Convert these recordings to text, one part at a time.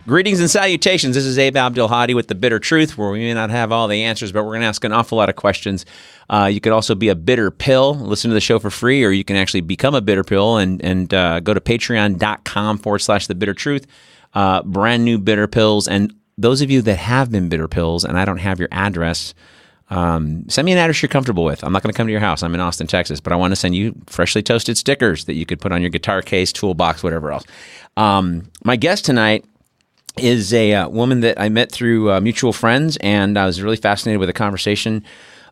Greetings and salutations. This is Abe Abdelhadi with The Bitter Truth, where we may not have all the answers, but we're going to ask an awful lot of questions. You could also be a bitter pill, listen to the show for free, or you can actually become a bitter pill and go to patreon.com/The Bitter Truth. Brand new bitter pills. And those of you that have been bitter pills and I don't have your address, send me an address you're comfortable with. I'm not going to come to your house. I'm in Austin, Texas, but I want to send you freshly toasted stickers that you could put on your guitar case, toolbox, whatever else. My guest tonight is a woman that I met through mutual friends, and I was really fascinated with a conversation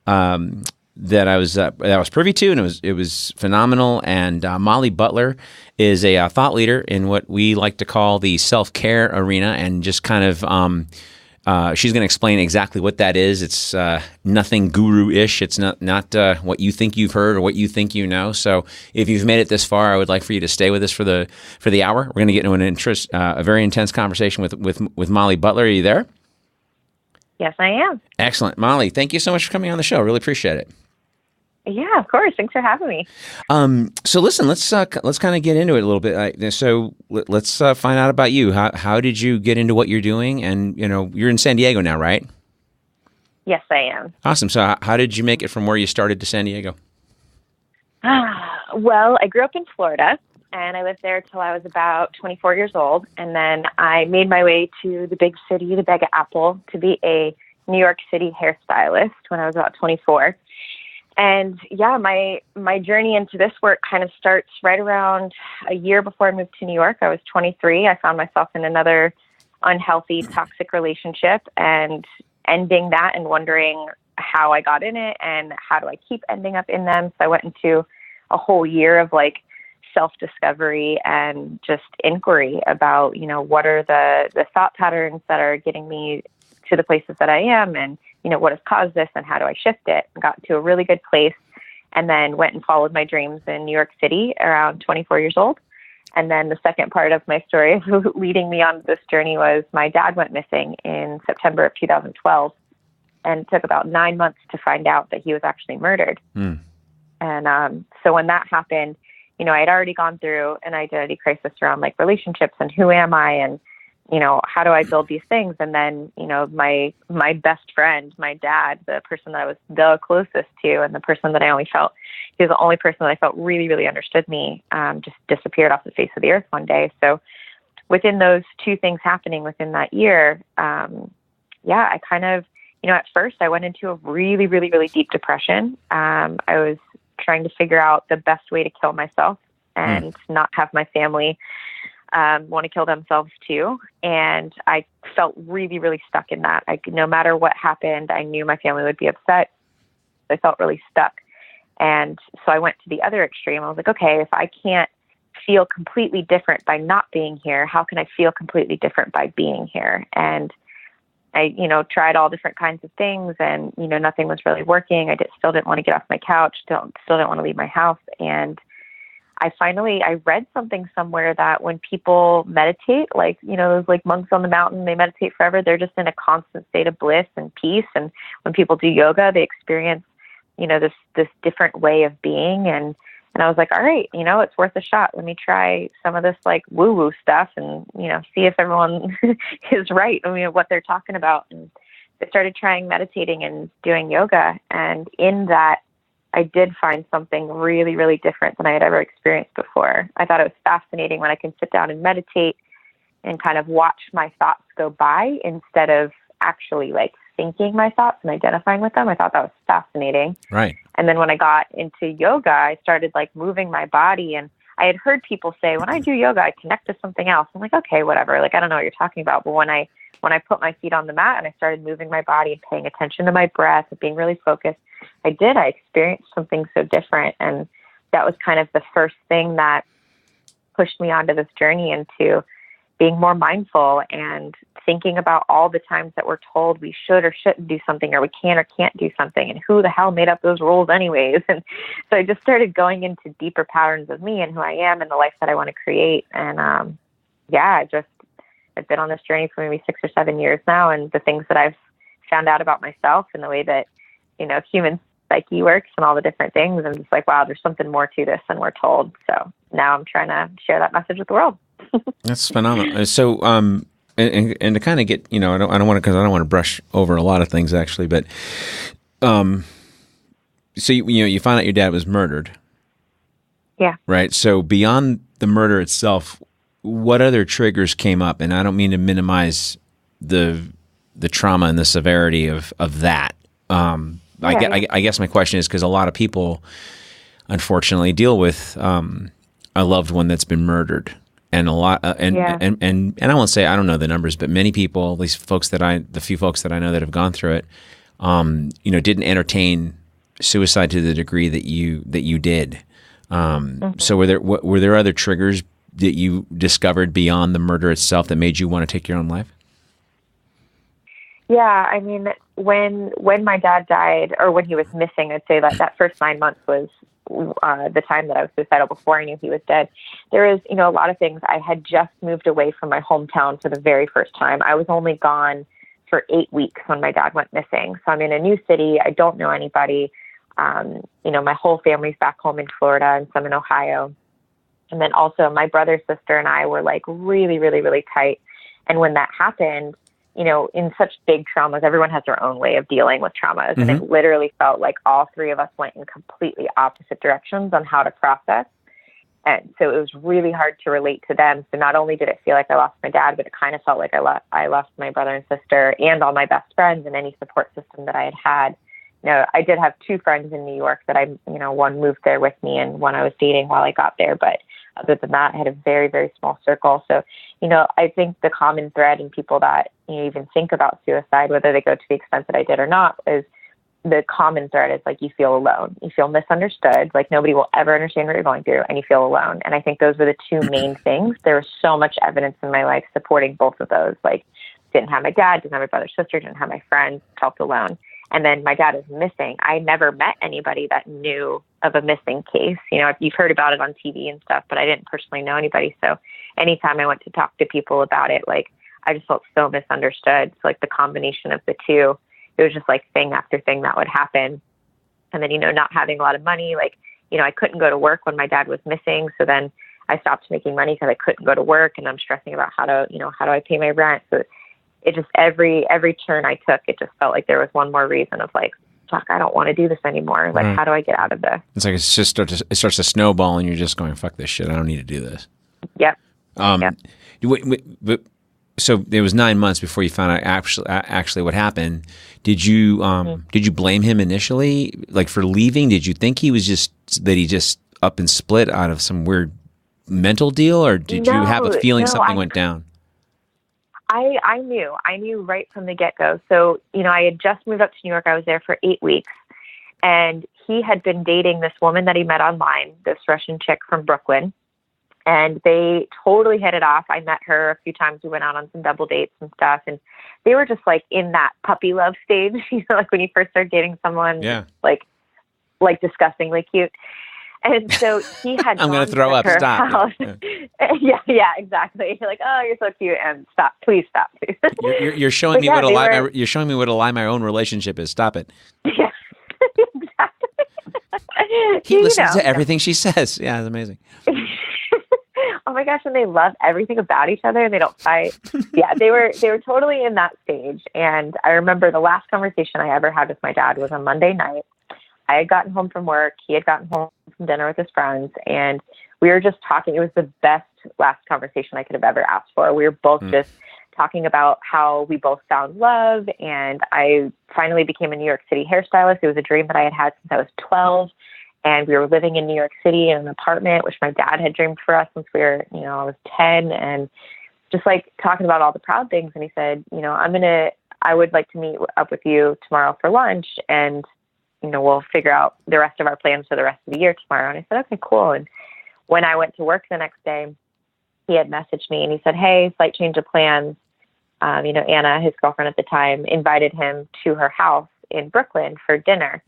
that I was privy to, and it was phenomenal. And Molly Butler is a thought leader in what we like to call the self-care arena, and just kind of she's going to explain exactly what that is. It's nothing guru-ish. It's not what you think you've heard or what you think you know. So if you've made it this far, I would like for you to stay with us for the hour. We're going to get into a very intense conversation with Molly Butler. Are you there? Yes, I am. Excellent. Molly, thank you so much for coming on the show. Really appreciate it. Yeah, of course. Thanks for having me. So listen, let's kind of get into it a little bit. So let's find out about you. How did you get into what you're doing? And you're in San Diego now, right? Yes, I am. Awesome. So how did you make it from where you started to San Diego? Well, I grew up in Florida, and I lived there till I was about 24 years old, and then I made my way to the big city, the Big Apple, to be a New York City hairstylist when I was about 24. And yeah, my journey into this work kind of starts right around a year before I moved to New York. I was 23. I found myself in another unhealthy, toxic relationship and ending that and wondering how I got in it and how do I keep ending up in them. So I went into a whole year of self-discovery and just inquiry about, what are the thought patterns that are getting me to the places that I am, and what has caused this and how do I shift it, and got to a really good place, and then went and followed my dreams in New York City around 24 years old. And then the second part of my story leading me on this journey was my dad went missing in September of 2012, and it took about 9 months to find out that he was actually murdered. And so when that happened, I had already gone through an identity crisis around relationships and who am I, and how do I build these things? And then, my best friend, my dad, the person that I was the closest to, and the person that I only felt, he was the only person that I felt really, really understood me, just disappeared off the face of the earth one day. So within those two things happening within that year, I kind of, at first I went into a really, really, really deep depression. I was trying to figure out the best way to kill myself and not have my family want to kill themselves too. And I felt really, really stuck in that. No matter what happened, I knew my family would be upset. I felt really stuck. And so I went to the other extreme. I was like, okay, if I can't feel completely different by not being here, how can I feel completely different by being here? And I, tried all different kinds of things, and, nothing was really working. I still didn't want to get off my couch, still didn't want to leave my house. And I read something somewhere that when people meditate, those monks on the mountain, they meditate forever. They're just in a constant state of bliss and peace. And when people do yoga, they experience, this different way of being. And I was like, all right, it's worth a shot. Let me try some of this woo-woo stuff and, see if everyone is right. What they're talking about. And I started trying meditating and doing yoga. And in that, I did find something really, really different than I had ever experienced before. I thought it was fascinating when I can sit down and meditate and kind of watch my thoughts go by instead of actually thinking my thoughts and identifying with them. I thought that was fascinating. Right. And then when I got into yoga, I started moving my body, and I had heard people say, when I do yoga, I connect to something else. I'm like, okay, whatever. I don't know what you're talking about. But when I put my feet on the mat and I started moving my body and paying attention to my breath and being really focused, I experienced something so different. And that was kind of the first thing that pushed me onto this journey into being more mindful and thinking about all the times that we're told we should or shouldn't do something, or we can or can't do something, and who the hell made up those rules anyways. And so I just started going into deeper patterns of me and who I am and the life that I want to create. And I've been on this journey for maybe 6 or 7 years now, and the things that I've found out about myself and the way that, human psyche works and all the different things. And it's like, wow, there's something more to this than we're told. So now I'm trying to share that message with the world. That's phenomenal. So and to kind of get, I don't want to, because I don't want to brush over a lot of things actually, but so you find out your dad was murdered. Yeah. Right. So beyond the murder itself, what other triggers came up? And I don't mean to minimize the trauma and the severity of that. I guess my question is, because a lot of people, unfortunately, deal with a loved one that's been murdered, and a lot, and I won't say, I don't know the numbers, but many people, at least the few folks that I know that have gone through it, didn't entertain suicide to the degree that you did. So were there other triggers that you discovered beyond the murder itself that made you want to take your own life? Yeah, I mean, when my dad died, or when he was missing, I'd say that first 9 months was the time that I was suicidal before I knew he was dead. There was, a lot of things. I had just moved away from my hometown for the very first time. I was only gone for 8 weeks when my dad went missing. So I'm in a new city. I don't know anybody. My whole family's back home in Florida and some in Ohio. And then also my brother, sister, and I were like really, really, really tight. And when that happened, in such big traumas, everyone has their own way of dealing with traumas. Mm-hmm. And it literally felt like all three of us went in completely opposite directions on how to process. And so it was really hard to relate to them. So not only did it feel like I lost my dad, but it kind of felt like I lost my brother and sister and all my best friends and any support system that I had. I did have two friends in New York that one moved there with me and one I was dating while I got there. But other than that, I had a very, very small circle. So, I think the common thread in people that even think about suicide, whether they go to the extent that I did or not, is the common thread is like you feel alone. You feel misunderstood, like nobody will ever understand what you're going through, and you feel alone. And I think those were the two main things. There was so much evidence in my life supporting both of those. Like, didn't have my dad, didn't have my brother, sister, didn't have my friends, felt alone. And then my dad is missing. I never met anybody that knew of a missing case. You've heard about it on TV and stuff, but I didn't personally know anybody. So anytime I went to talk to people about it, like, I just felt so misunderstood. So like the combination of the two, it was just like thing after thing that would happen. And then, not having a lot of money, like, I couldn't go to work when my dad was missing. So then I stopped making money because I couldn't go to work, and I'm stressing about how do I pay my rent? So it just, every turn I took, it just felt like there was one more reason of like, fuck, I don't want to do this anymore. Like, how do I get out of this? It's like it starts to snowball, and you're just going, fuck this shit. I don't need to do this. Yep. But so it was 9 months before you found out actually what happened. Did you blame him initially, like, for leaving? Did you think he just up and split out of some weird mental deal, or did you have a feeling something went down? I knew right from the get-go. So, I had just moved up to New York. I was there for 8 weeks, and he had been dating this woman that he met online, this Russian chick from Brooklyn, and they totally hit it off. I met her a few times. We went out on some double dates and stuff, and they were just like in that puppy love stage, like when you first start dating someone, like disgustingly cute. And so he had I'm going to throw up. Stop. Yeah, exactly. You're like, oh, you're so cute, and stop. Please stop. You're showing me you're showing me what a lie my own relationship is. Stop it. Yeah, exactly. He listens to everything she says. Yeah, it's amazing. Oh my gosh, and they love everything about each other, and they don't fight. Yeah, they were totally in that stage. And I remember the last conversation I ever had with my dad was on Monday night. I had gotten home from work. He had gotten home from dinner with his friends, and we were just talking. It was the best last conversation I could have ever asked for. We were both just talking about how we both found love, and I finally became a New York City hairstylist. It was a dream that I had had since I was 12, and we were living in New York City in an apartment, which my dad had dreamed for us since we were, I was 10, and just like talking about all the proud things. And he said, I would like to meet up with you tomorrow for lunch, and we'll figure out the rest of our plans for the rest of the year tomorrow. And I said, okay, cool. And when I went to work the next day, he had messaged me and he said, hey, slight change of plans. Anna, his girlfriend at the time, invited him to her house in Brooklyn for dinner.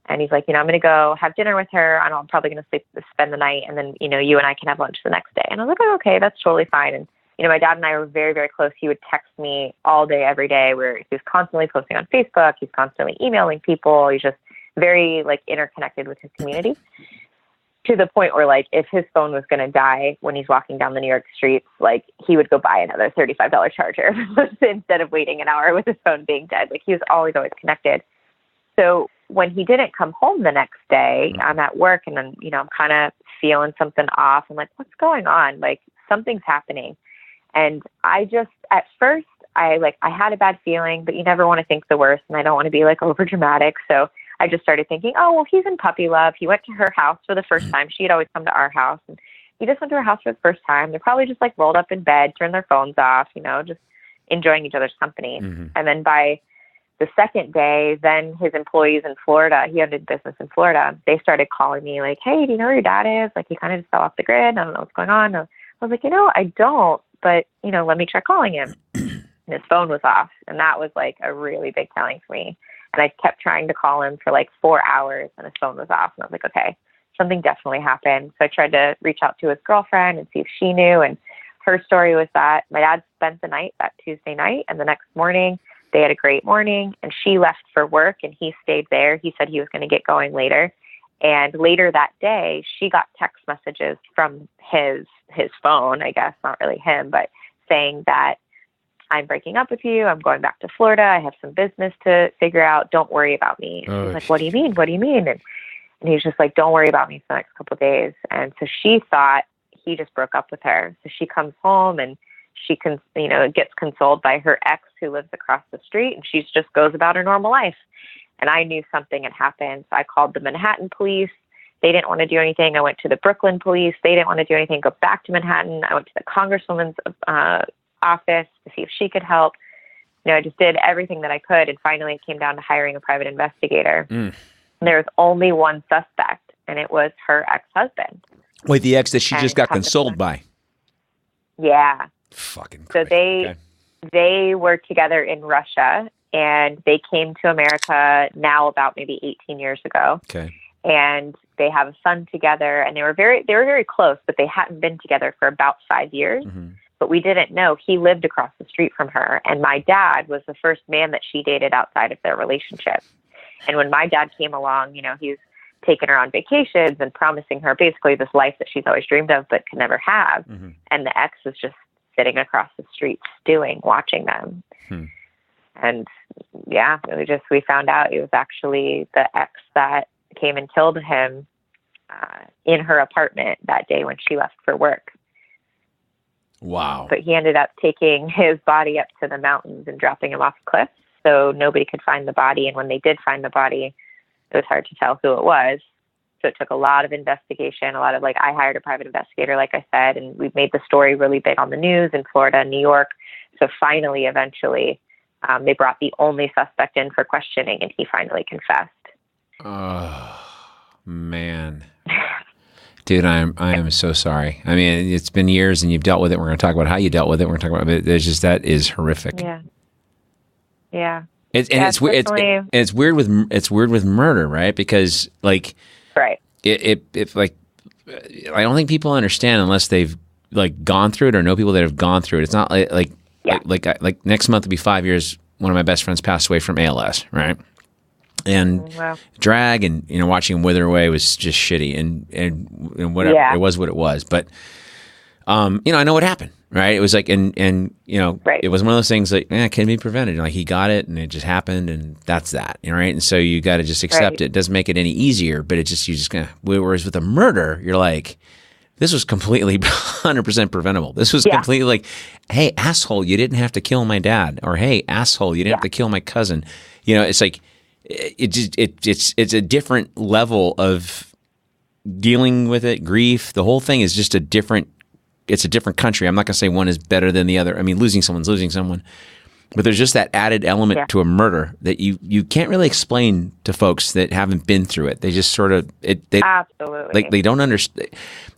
And he's like, I'm going to go have dinner with her. I'm probably going to spend the night. And then, you and I can have lunch the next day. And I was like, oh, okay, that's totally fine. And, my dad and I were very, very close. He would text me all day, every day, where he was constantly posting on Facebook. He's constantly emailing people. He's just very interconnected with his community. to the point where, like, if his phone was going to die when he's walking down the New York streets, like, he would go buy another $35 charger instead of waiting an hour with his phone being dead. Like, he was always connected. So when he didn't come home the next day, I'm at work and then, I'm kind of feeling something off. I'm like, what's going on? Like, something's happening. And I just, at first, I had a bad feeling, but you never want to think the worst. And I don't want to be like over dramatic. So I just started thinking, oh, well, he's in puppy love. He went to her house for the first time. She had always come to our house. And he just went to her house for the first time. They're probably just like rolled up in bed, turned their phones off, just enjoying each other's company. Mm-hmm. And then by the second day, then his employees in Florida, he owned a business in Florida, they started calling me like, hey, do you know where your dad is? Like, he kind of just fell off the grid. I don't know what's going on. I was like, I don't, but, let me try calling him. And his phone was off. And that was like a really big telling for me. And I kept trying to call him for like 4 hours and his phone was off. And I was like, okay, something definitely happened. So I tried to reach out to his girlfriend and see if she knew. And her story was that my dad spent the night that Tuesday night. And the next morning, they had a great morning. And she left for work and he stayed there. He said he was going to get going later. And later that day, she got text messages from his phone, I guess, not really him, but saying that, I'm breaking up with you. I'm going back to Florida. I have some business to figure out. Don't worry about me. And she's like, what do you mean? What do you mean? And he's just like, don't worry about me for the next couple of days. And so she thought he just broke up with her. So she comes home and she gets consoled by her ex who lives across the street. And she just goes about her normal life. And I knew something had happened. So I called the Manhattan police. They didn't want to do anything. I went to the Brooklyn police. They didn't want to do anything. Go back to Manhattan. I went to the congresswoman's office to see if she could help. I just did everything that I could. And finally it came down to hiring a private investigator. And there was only one suspect and it was her ex-husband. Wait, the ex that she just got consoled by? Yeah. Fucking so crazy. they were together in Russia and they came to America now about maybe 18 years ago. Okay. And they have a son together and they were very close, but they hadn't been together for about 5 years. Mm-hmm. But we didn't know he lived across the street from her. And my dad was the first man that she dated outside of their relationship. And when my dad came along, he was taking her on vacations and promising her basically this life that she's always dreamed of but could never have. Mm-hmm. And the ex was just sitting across the street stewing, watching them. And yeah, we found out it was actually the ex that came and killed him in her apartment that day when she left for work. Wow. But he ended up taking his body up to the mountains and dropping him off a cliff so nobody could find the body. And when they did find the body, it was hard to tell who it was. So it took a lot of investigation, I hired a private investigator, like I said, and we made the story really big on the news in Florida and New York. So finally, eventually, they brought the only suspect in for questioning and he finally confessed. Oh, man. Dude, I am so sorry. I mean, it's been years and you've dealt with it. We're going to talk about how you dealt with it. We're going to talk about it. There's just, that is horrific. Yeah. Yeah. It's weird with murder, right? Because right. If I don't think people understand unless they've gone through it or know people that have gone through it. It's not like next month will be 5 years. One of my best friends passed away from ALS, right? And drag and watching him wither away was just shitty and whatever. It was what it was. But I know what happened, right? It was right. It was one of those things it can be prevented. He got it and it just happened and that's that, right? And so you got to just accept it. It doesn't make it any easier, but whereas with a murder, you're like, this was completely 100% preventable. This was completely hey, asshole, you didn't have to kill my dad, or hey, asshole, you didn't have to kill my cousin. It's like. It's a different level of dealing with it, grief. The whole thing is just it's a different country. I'm not going to say one is better than the other. I mean, losing someone's losing someone. But there's just that added element to a murder that you can't really explain to folks that haven't been through it. They just sort of absolutely they don't understand.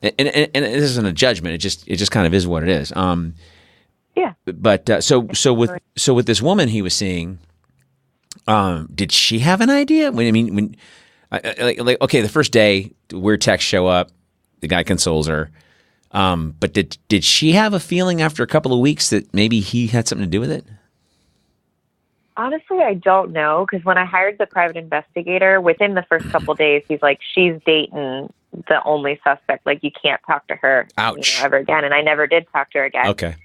And this isn't a judgment. It just kind of is what it is. But so with this woman he was seeing. Did she have an idea? Okay, the first day, weird texts show up, the guy consoles her. But did she have a feeling after a couple of weeks that maybe he had something to do with it? Honestly, I don't know, because when I hired the private investigator, within the first couple of days, he's like, she's dating the only suspect. Like, you can't talk to her ever again. And I never did talk to her again. Okay.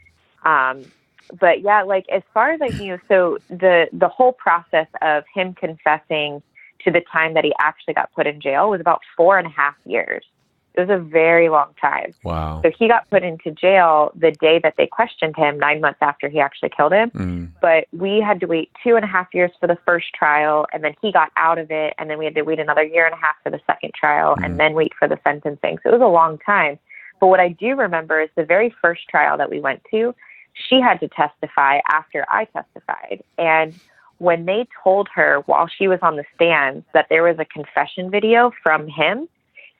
But yeah, like, as far as I knew, so the whole process of him confessing to the time that he actually got put in jail was about 4.5 years. It was a very long time. Wow. So he got put into jail the day that they questioned him, 9 months after he actually killed him. But we had to wait 2.5 years for the first trial, and then he got out of it, and then we had to wait another 1.5 years for the second trial, and then wait for the sentencing. So it was a long time. But what I do remember is the very first trial that we went to, she had to testify after I testified. And when they told her while she was on the stand that there was a confession video from him,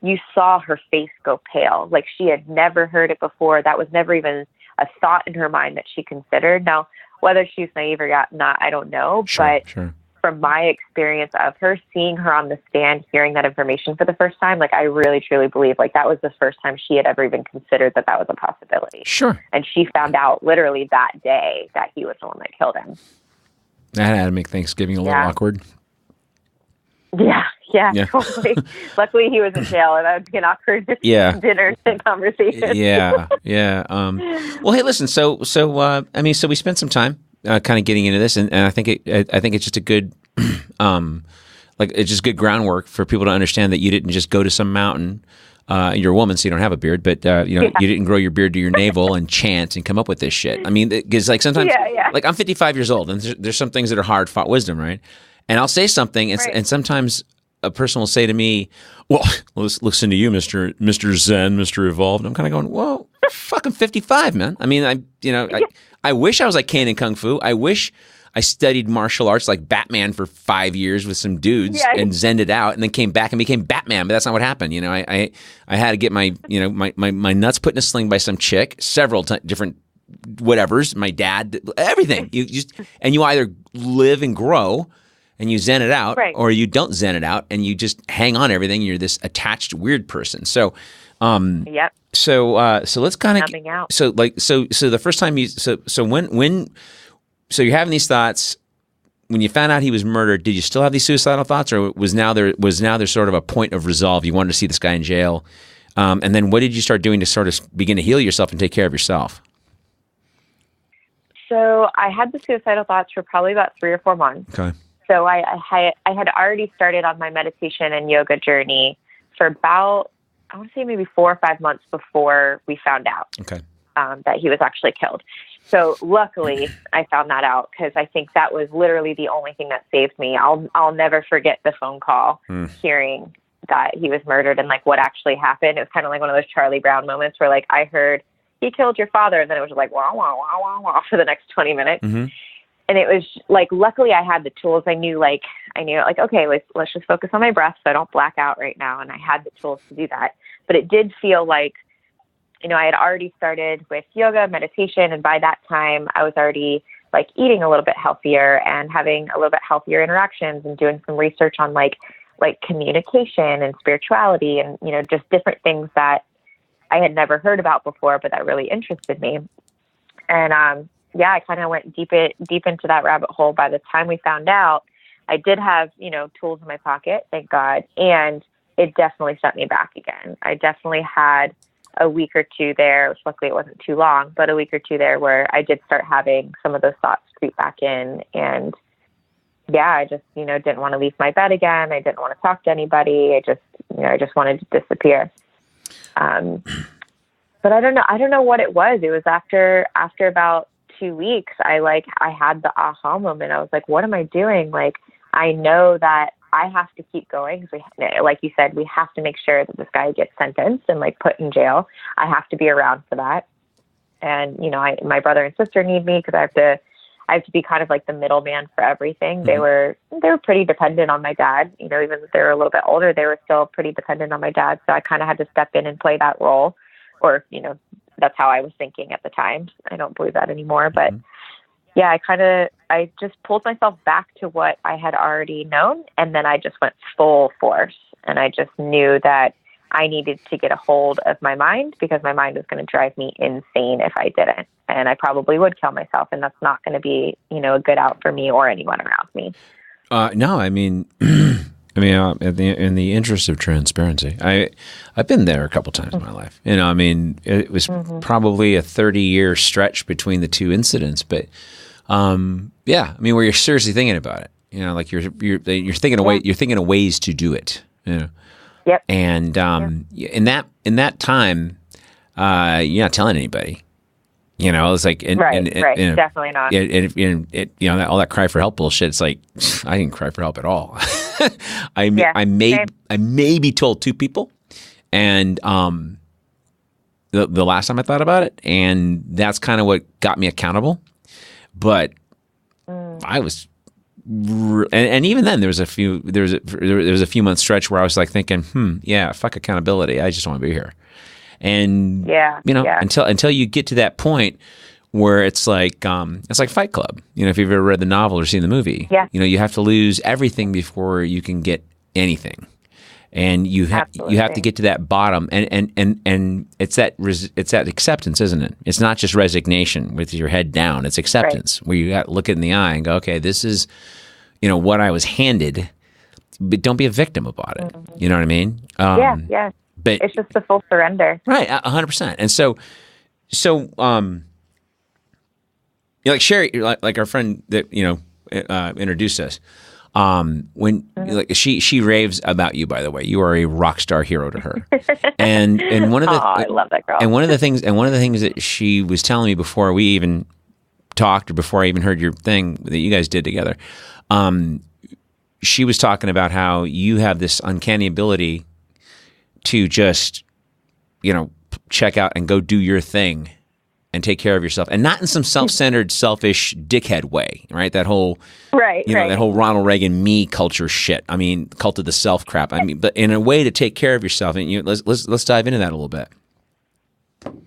you saw her face go pale. Like, she had never heard it before. That was never even a thought in her mind that she considered. Now, whether she's naive or not, I don't know. But from my experience of her, seeing her on the stand, hearing that information for the first time, like, I really, truly believe, like, that was the first time she had ever even considered that was a possibility. Sure. And she found out literally that day that he was the one that killed him. That had to make Thanksgiving a little awkward. Yeah, totally. Luckily, he was in jail, and that would be an awkward dinner conversation. Yeah. Well, hey, listen. So we spent some time kind of getting into this, and I think it's just a good, it's just good groundwork for people to understand that you didn't just go to some mountain. You're a woman, so you don't have a beard, but you didn't grow your beard to your navel and chant and come up with this shit. I mean, because like sometimes, like, I'm 55 years old, and there's some things that are hard fought wisdom, right? And I'll say something, and sometimes a person will say to me, "Well, let's listen to you, Mr. Zen, Mr. Evolved." I'm kind of going, "Whoa, fucking 55, man." I mean, I wish I was like Kane in Kung Fu. I wish I studied martial arts like Batman for 5 years with some dudes and Zen It Out, and then came back and became Batman. But that's not what happened. You know, I had to get my nuts put in a sling by some chick, several different whatevers. My dad, everything. You either live and grow, and you Zen it out, or you don't Zen it out, and you just hang on to everything. You're this attached weird person. So, So let's kind of so the first time so you're having these thoughts when you found out he was murdered. Did you still have these suicidal thoughts, or was now there sort of a point of resolve? You wanted to see this guy in jail, and then what did you start doing to sort of begin to heal yourself and take care of yourself? So I had the suicidal thoughts for probably about 3 or 4 months. Okay. So I had already started on my meditation and yoga journey for about, I want to say maybe 4 or 5 months before we found out that he was actually killed. So luckily I found that out, because I think that was literally the only thing that saved me. I'll never forget the phone call, hearing that he was murdered and like what actually happened. It was kind of like one of those Charlie Brown moments where like I heard he killed your father, and then it was like wah wah wah wah wah for the next 20 minutes. And it was like, luckily I had the tools. I knew okay, let's just focus on my breath so I don't black out right now. And I had the tools to do that. But it did feel like, I had already started with yoga, meditation. And by that time I was already like eating a little bit healthier and having a little bit healthier interactions and doing some research on like communication and spirituality and, just different things that I had never heard about before, but that really interested me. And, I kind of went deep into that rabbit hole. By the time we found out, I did have, tools in my pocket, thank God. And it definitely set me back again. I definitely had a week or two there, which luckily it wasn't too long, but a week or two there where I did start having some of those thoughts creep back in. And I just, didn't want to leave my bed again. I didn't want to talk to anybody. I just wanted to disappear. But I don't know what it was. It was after about 2 weeks, I had the aha moment. I was like, what am I doing? Like, I know that I have to keep going, because like you said, we have to make sure that this guy gets sentenced and like put in jail. I have to be around for that. And, my brother and sister need me, because I have to be kind of like the middleman for everything. They were pretty dependent on my dad, even if they were a little bit older, they were still pretty dependent on my dad. So I kind of had to step in and play that role, or, that's how I was thinking at the time. I don't believe that anymore, but I just pulled myself back to what I had already known. And then I just went full force, and I just knew that I needed to get a hold of my mind, because my mind was going to drive me insane if I didn't. And I probably would kill myself, and that's not going to be, a good out for me or anyone around me. No, I mean, I mean, in the interest of transparency, I've been there a couple times in my life. You know, I mean, it was probably a 30-year stretch between the two incidents, but yeah, I mean, where you're seriously thinking about it. You know, like you're thinking of ways to do it. You know. Yep. And in that time, you're not telling anybody. You know, it's like right. Definitely not. All that cry for help bullshit. It's like I didn't cry for help at all. I maybe told 2 people, and the last time I thought about it, and that's kind of what got me accountable. But I was, and even then there was a few month stretch where I was like thinking, yeah, fuck accountability. I just want to be here. And until you get to that point where it's like Fight Club. You know, if you've ever read the novel or seen the movie, you know, you have to lose everything before you can get anything, and you have to get to that bottom, and it's that acceptance, isn't it? It's not just resignation with your head down. It's acceptance where you got to look it in the eye and go, okay, this is, you know, what I was handed, but don't be a victim about it. You know what I mean? Yeah. But it's just the full surrender. Right, 100%. And so, like Sherry, like our friend that, you know, introduced us, when like she raves about you, by the way. You are a rock star hero to her. And one of the I love that girl. And one of the things that she was telling me before we even talked, or before I even heard your thing that you guys did together, she was talking about how you have this uncanny ability to just, you know, check out and go do your thing and take care of yourself, and not in some self-centered, selfish dickhead way, right? That whole, that whole Ronald Reagan me culture shit. I mean, cult of the self crap. I mean, but in a way to take care of yourself. And let's dive into that a little bit.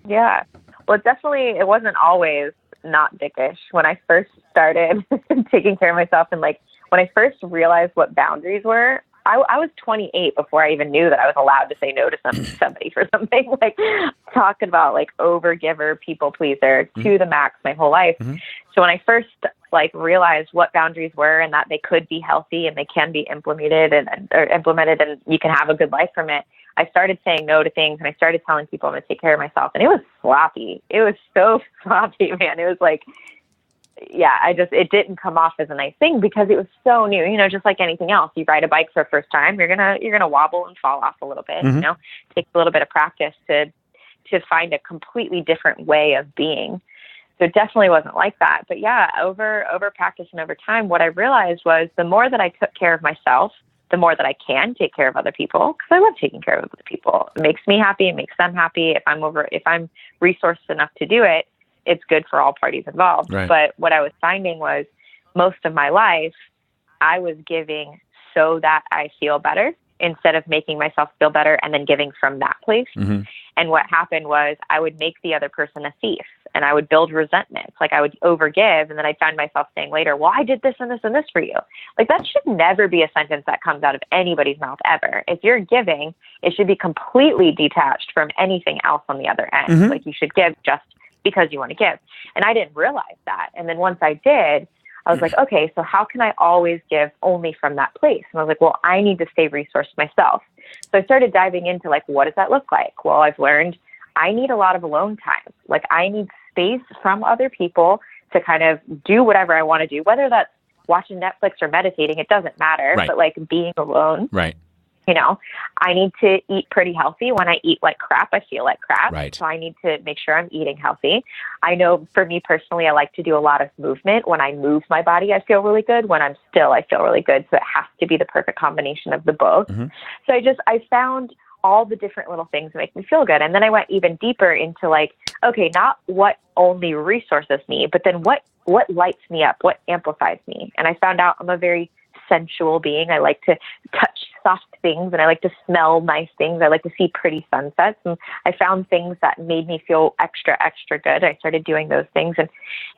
Yeah. Well, it wasn't always not dickish. When I first started taking care of myself, and like when I first realized what boundaries were, I was 28 before I even knew that I was allowed to say no to somebody for something. Like, talking about like overgiver, people pleaser to the max my whole life. So when I first like realized what boundaries were, and that they could be healthy and they can be implemented and you can have a good life from it, I started saying no to things, and I started telling people I'm going to take care of myself. And it was sloppy. It was so sloppy, man. It was like, it didn't come off as a nice thing because it was so new. You know, just like anything else, you ride a bike for the first time, you're gonna wobble and fall off a little bit. You know, it takes a little bit of practice to find a completely different way of being. So it definitely wasn't like that. But yeah, over practice and over time, what I realized was the more that I took care of myself, the more that I can take care of other people, because I love taking care of other people. It makes me happy. It makes them happy. If I'm resourced enough to do it, it's good for all parties involved. Right. But what I was finding was most of my life, I was giving so that I feel better instead of making myself feel better and then giving from that place. And what happened was I would make the other person a thief, and I would build resentment. Like, I would overgive, and then I'd find myself saying later, well, I did this and this and this for you. Like, that should never be a sentence that comes out of anybody's mouth ever. If you're giving, it should be completely detached from anything else on the other end. Like, you should give just because you want to give. And I didn't realize that. And then once I did, I was like, okay, so how can I always give only from that place? And I was like, well, I need to stay resourced myself. So I started diving into like, what does that look like? Well, I've learned I need a lot of alone time. Like, I need space from other people to kind of do whatever I want to do, whether that's watching Netflix or meditating, it doesn't matter, but like being alone. Right. You know, I need to eat pretty healthy. When I eat like crap, I feel like crap. Right. So I need to make sure I'm eating healthy. I know for me personally, I like to do a lot of movement. When I move my body, I feel really good. When I'm still, I feel really good. So it has to be the perfect combination of the both. So I found all the different little things that make me feel good. And then I went even deeper into like, okay, not what only resources me, but then what lights me up, what amplifies me. And I found out I'm a very sensual being. I like to touch soft things, and I like to smell nice things. I like to see pretty sunsets. And I found things that made me feel extra, extra good. I started doing those things. And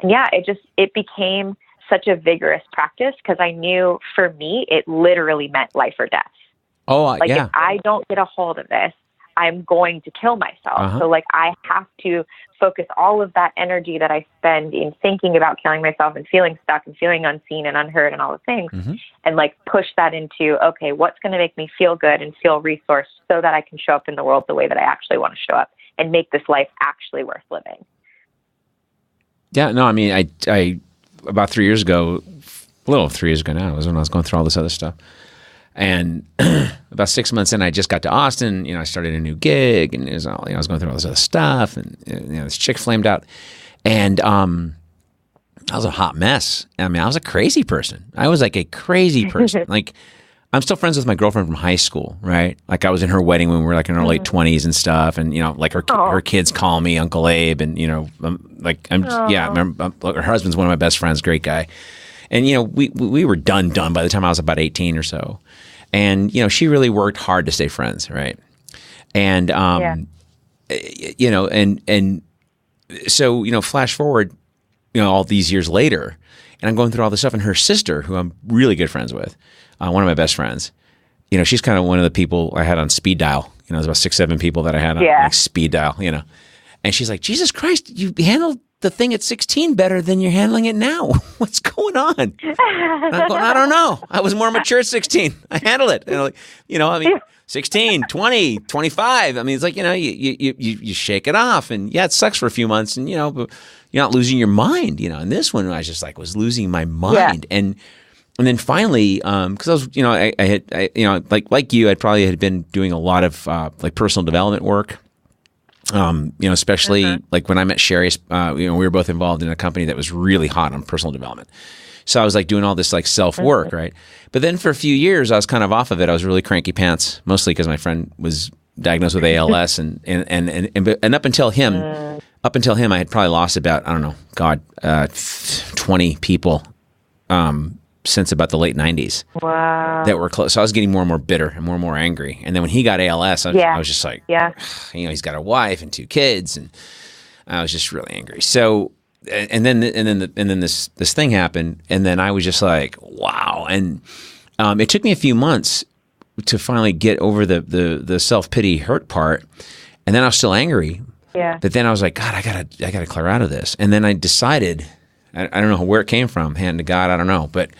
yeah, it became such a vigorous practice because I knew for me, it literally meant life or death. Oh, like if I don't get a hold of this, I'm going to kill myself. So like I have to focus all of that energy that I spend in thinking about killing myself and feeling stuck and feeling unseen and unheard and all the things, and like push that into, okay, what's going to make me feel good and feel resourced so that I can show up in the world the way that I actually want to show up and make this life actually worth living. Yeah, no, I mean, I about 3 years ago, a little 3 years ago now, was when I was going through all this other stuff. And about 6 months in, I just got to Austin. I started a new gig, and it was all, I was going through all this other stuff, and this chick flamed out, and I was a hot mess. I mean, I was a crazy person. I was like a crazy person. Like, I'm still friends with my girlfriend from high school, right? Like, I was in her wedding when we were like in our late 20s and stuff, and like her kids call me Uncle Abe, and her husband's one of my best friends, great guy. And, we were done by the time I was about 18 or so. And, she really worked hard to stay friends, right? And, so, flash forward, all these years later, and I'm going through all this stuff, and her sister, who I'm really good friends with, one of my best friends, she's kind of one of the people I had on speed dial. There's about 6-7 people that I had on like speed dial, And she's like, Jesus Christ, you handled the thing at 16 better than you're handling it now. What's going on? And I'm going, I don't know. I was more mature at 16. I handled it. And 16, 20, 25. I mean, it's like, you shake it off, and it sucks for a few months, and, but you're not losing your mind, And this one, I just was losing my mind. Yeah. And then finally, because I was, I like you, I probably had been doing a lot of like personal development work. Especially like when I met Sherry, we were both involved in a company that was really hot on personal development. So I was like doing all this like self work, right? But then for a few years, I was kind of off of it. I was really cranky pants, mostly because my friend was diagnosed with ALS, and up until him, I had probably lost about 20 people since about the late 90s. Wow. That were close. So I was getting more and more bitter and more angry. And then when he got ALS, I was just like, he's got a wife and 2 kids, and I was just really angry. So, and then this thing happened, and then I was just like, wow. And it took me a few months to finally get over the self-pity hurt part. And then I was still angry. Yeah. But then I was like, God, I gotta clear out of this. And then I decided, I don't know where it came from, hand to God, I don't know. But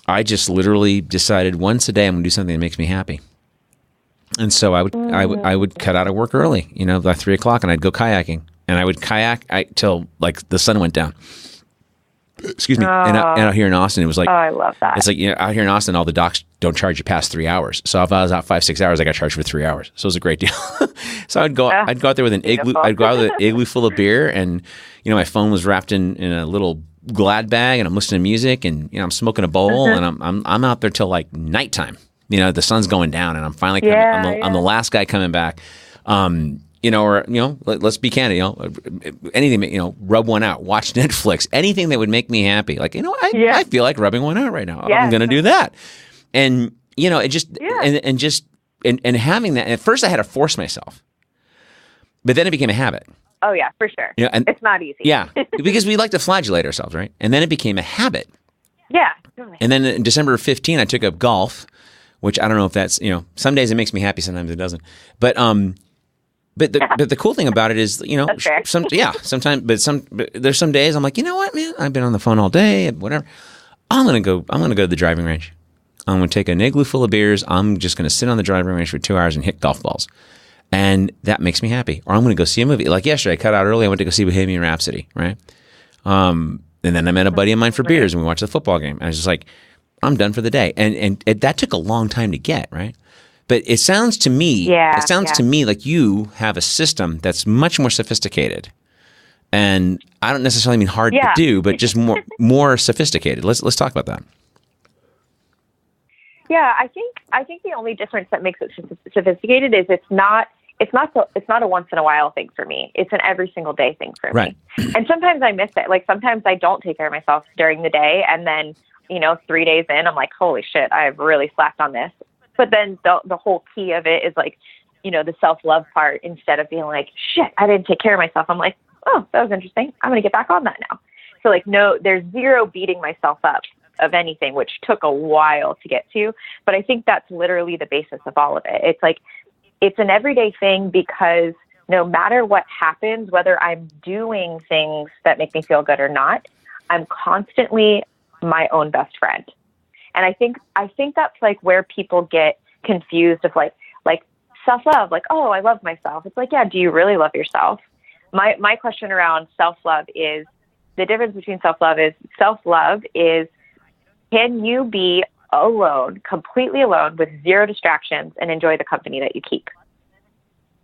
I just literally decided once a day I'm going to do something that makes me happy. And so I would cut out of work early, by 3:00, and I'd go kayaking. And I would kayak till like the sun went down. Excuse me. And out here in Austin, it was like, I love that. It's like, out here in Austin, all the docks don't charge you past 3 hours. So if I was out 5-6 hours, I got charged for 3 hours. So it was a great deal. So I'd go out there with an igloo. I'd go out with an igloo full of beer, and my phone was wrapped in a little Glad bag, and I'm listening to music, and I'm smoking a bowl, and I'm out there till like nighttime. The sun's going down, and I'm finally coming. I'm the last guy coming back. Let's be candid, anything, rub one out, watch Netflix, anything that would make me happy. Like, I feel like rubbing one out right now. I'm going to do that. And, it just, and having that, at first I had to force myself, but then it became a habit. Oh yeah, for sure. And it's not easy. Yeah. Because we like to flagellate ourselves, right? And then it became a habit. Yeah. And then in December of 15, I took up golf, which I don't know if that's, some days it makes me happy, sometimes it doesn't. But the cool thing about it is, sometimes, but there's some days I'm like, you know what, man, I've been on the phone all day, whatever. I'm going to go to the driving range. I'm going to take an igloo full of beers. I'm just going to sit on the driving range for 2 hours and hit golf balls. And that makes me happy. Or I'm going to go see a movie. Like yesterday, I cut out early. I went to go see Bohemian Rhapsody, right? And then I met a buddy of mine for beers, and we watched the football game. And I was just like, I'm done for the day. And that took a long time to get, right? But it sounds to me, to me like you have a system that's much more sophisticated. And I don't necessarily mean hard to do, but just more sophisticated. Let's talk about that. Yeah, I think the only difference that makes it sophisticated is it's not a once in a while thing for me. It's an every single day thing for me. And sometimes I miss it. Like sometimes I don't take care of myself during the day, and then 3 days in, I'm like, holy shit, I've really slacked on this. But then the whole key of it is like, the self-love part. Instead of being like, shit, I didn't take care of myself, I'm like, oh, that was interesting, I'm going to get back on that now. So like, no, there's zero beating myself up of anything, which took a while to get to. But I think that's literally the basis of all of it. It's like, it's an everyday thing because no matter what happens, whether I'm doing things that make me feel good or not, I'm constantly my own best friend. And I think that's like where people get confused of like self-love, like, oh, I love myself. It's like, yeah, do you really love yourself? My question around self-love is the difference between self-love is can you be alone, completely alone with zero distractions and enjoy the company that you keep?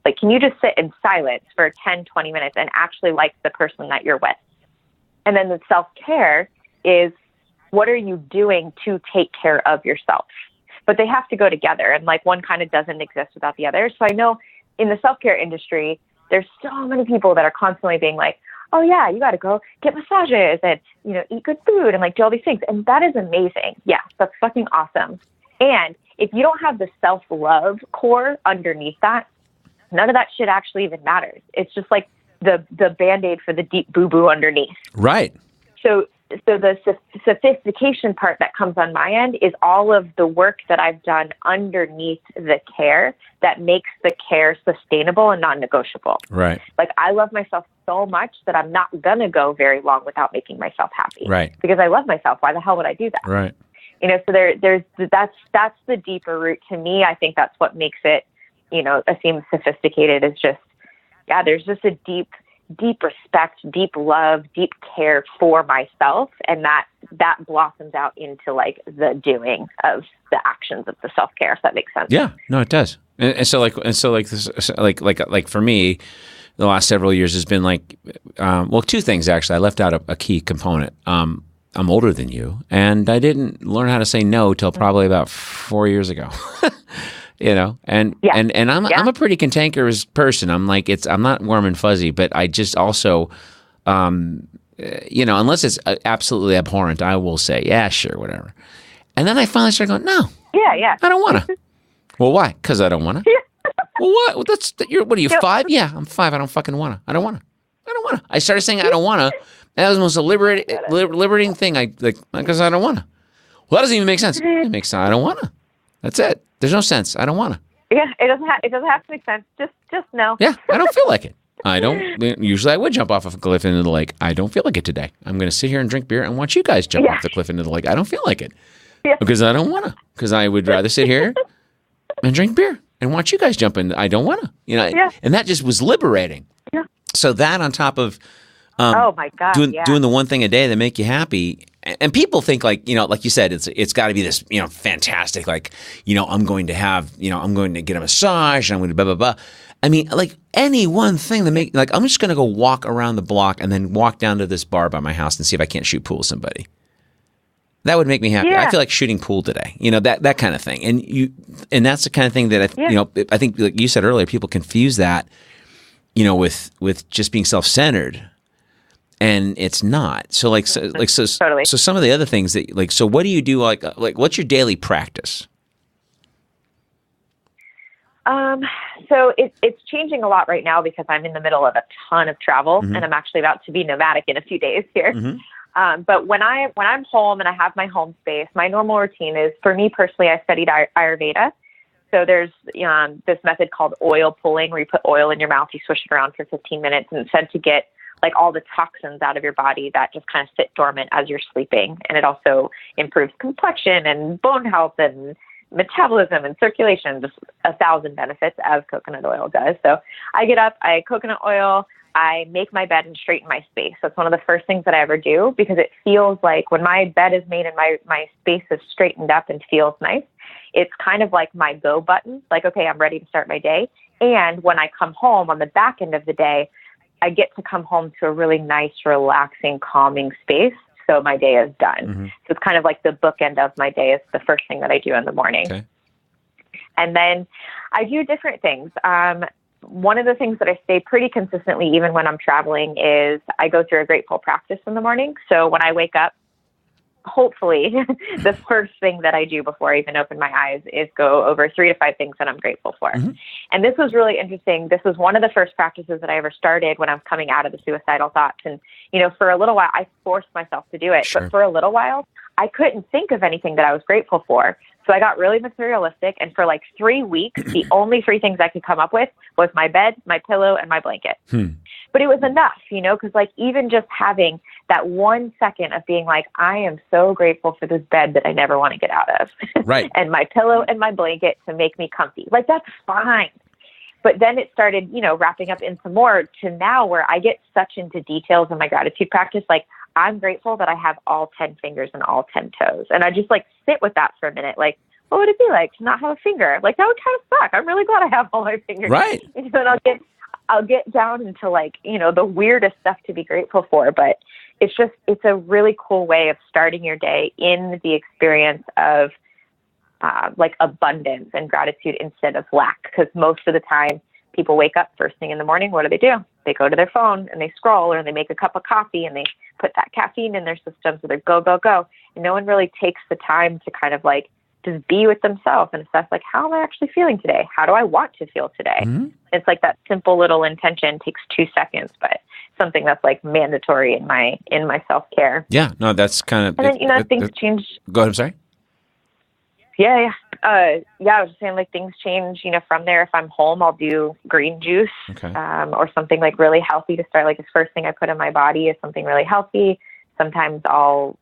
Like, can you just sit in silence for 10, 20 minutes and actually like the person that you're with? And then the self-care is what are you doing to take care of yourself? But they have to go together, and like one kind of doesn't exist without the other. So I know in the self-care industry, there's so many people that are constantly being like, oh yeah, you got to go get massages and, you know, eat good food and like do all these things. And that is amazing. Yeah, that's fucking awesome. And if you don't have the self-love core underneath that, none of that shit actually even matters. It's just like the Band-Aid for the deep boo-boo underneath. Right. So the sophistication part that comes on my end is all of the work that I've done underneath the care that makes the care sustainable and non-negotiable. Right. Like, I love myself so much that I'm not going to go very long without making myself happy. Right. Because I love myself. Why the hell would I do that? Right. You know, so that's the deeper root to me. I think that's what makes it, you know, seem sophisticated is just, yeah, there's just a deep respect, deep love, deep care for myself. And that blossoms out into like the doing of the actions of the self-care, if that makes sense. Yeah, no, it does. And so for me, the last several years has been like, well, two things actually. I left out a key component. I'm older than you, and I didn't learn how to say no till probably about 4 years ago. You know, and I'm a pretty cantankerous person. I'm like, I'm not warm and fuzzy, but I just also, you know, unless it's absolutely abhorrent, I will say, yeah, sure, whatever. And then I finally started going, no, I don't want to. Well, why? Because I don't want to. Well, what? What are you, 5? Yeah, I'm 5. I don't fucking want to. I don't want to. I started saying I don't want to. And that was the most liberating thing. Because I don't want to. Well, that doesn't even make sense. It makes sense. I don't want to. That's it. There's no sense. I don't want to. Yeah, it doesn't have to make sense. Just no. Yeah, I don't feel like it. I don't. Usually I would jump off of a cliff into the lake. I don't feel like it today. I'm going to sit here and drink beer and watch you guys jump off the cliff into the lake. I don't feel like it. Yeah. Because I don't want to. Because I would rather sit here and drink beer and watch you guys jump in. I don't want to. You know, and that just was liberating. Yeah. So that on top of oh my God, doing the one thing a day that make you happy. And people think like, you know, like you said, it's got to be this, you know, fantastic, like, you know, I'm going to get a massage and I'm going to blah, blah, blah. I mean, like any one thing that like, I'm just going to go walk around the block and then walk down to this bar by my house and see if I can't shoot pool with somebody. That would make me happy. Yeah. I feel like shooting pool today, you know, that kind of thing. And that's the kind of thing that you know, I think like you said earlier, people confuse that, you know, with just being self-centered. And it's not. So totally. So some of the other things that like, so what do you do? Like what's your daily practice? So it's changing a lot right now because I'm in the middle of a ton of travel and I'm actually about to be nomadic in a few days here. But when I'm home and I have my home space, my normal routine is, for me personally, I studied Ayurveda. So there's this method called oil pulling, where you put oil in your mouth, you swish it around for 15 minutes, and it's said to get like all the toxins out of your body that just kind of sit dormant as you're sleeping. And it also improves complexion and bone health and metabolism and circulation, just 1,000 benefits, as coconut oil does. So I get up, I coconut oil, I make my bed and straighten my space. That's one of the first things that I ever do, because it feels like when my bed is made and my space is straightened up and feels nice, it's kind of like my go button, like, okay, I'm ready to start my day. And when I come home on the back end of the day, I get to come home to a really nice, relaxing, calming space. So my day is done. So it's kind of like the bookend of my day is the first thing that I do in the morning. Okay. And then I do different things. One of the things that I say pretty consistently, even when I'm traveling, is I go through a grateful practice in the morning. So when I wake up, hopefully the first thing that I do before I even open my eyes is go over 3 to 5 things that I'm grateful for. And this was really interesting. This was one of the first practices that I ever started when I was coming out of the suicidal thoughts. And, you know, for a little while, I forced myself to do it. But for a little while, I couldn't think of anything that I was grateful for. So I got really materialistic. And for like 3 weeks, the only 3 things I could come up with was my bed, my pillow, and my blanket. But it was enough, because like even just having that 1 second of being like, I am so grateful for this bed that I never want to get out of. Right. And my pillow and my blanket to make me comfy. Like, that's fine. But then it started, wrapping up into more to now where I get such into details in my gratitude practice. Like, I'm grateful that I have all 10 fingers and all 10 toes. And I just like sit with that for a minute. Like, what would it be like to not have a finger? Like, that would kind of suck. I'm really glad I have all my fingers. Right. And I'll get down into like, the weirdest stuff to be grateful for. But it's a really cool way of starting your day in the experience of like abundance and gratitude instead of lack. Because most of the time people wake up first thing in the morning. What do? They go to their phone and they scroll, or they make a cup of coffee and they put that caffeine in their system. So they're go. And no one really takes the time to kind of like just be with themselves and assess like, how am I actually feeling today? How do I want to feel today? Mm-hmm. It's like that simple little intention takes 2 seconds, but something that's like mandatory in my self-care. Yeah, no, that's kind of. And then, things change. Go ahead, I'm sorry. Yeah. I was just saying like things change, from there. If I'm home, I'll do green juice, or something like really healthy to start. Like the first thing I put in my body is something really healthy. Sometimes I'll,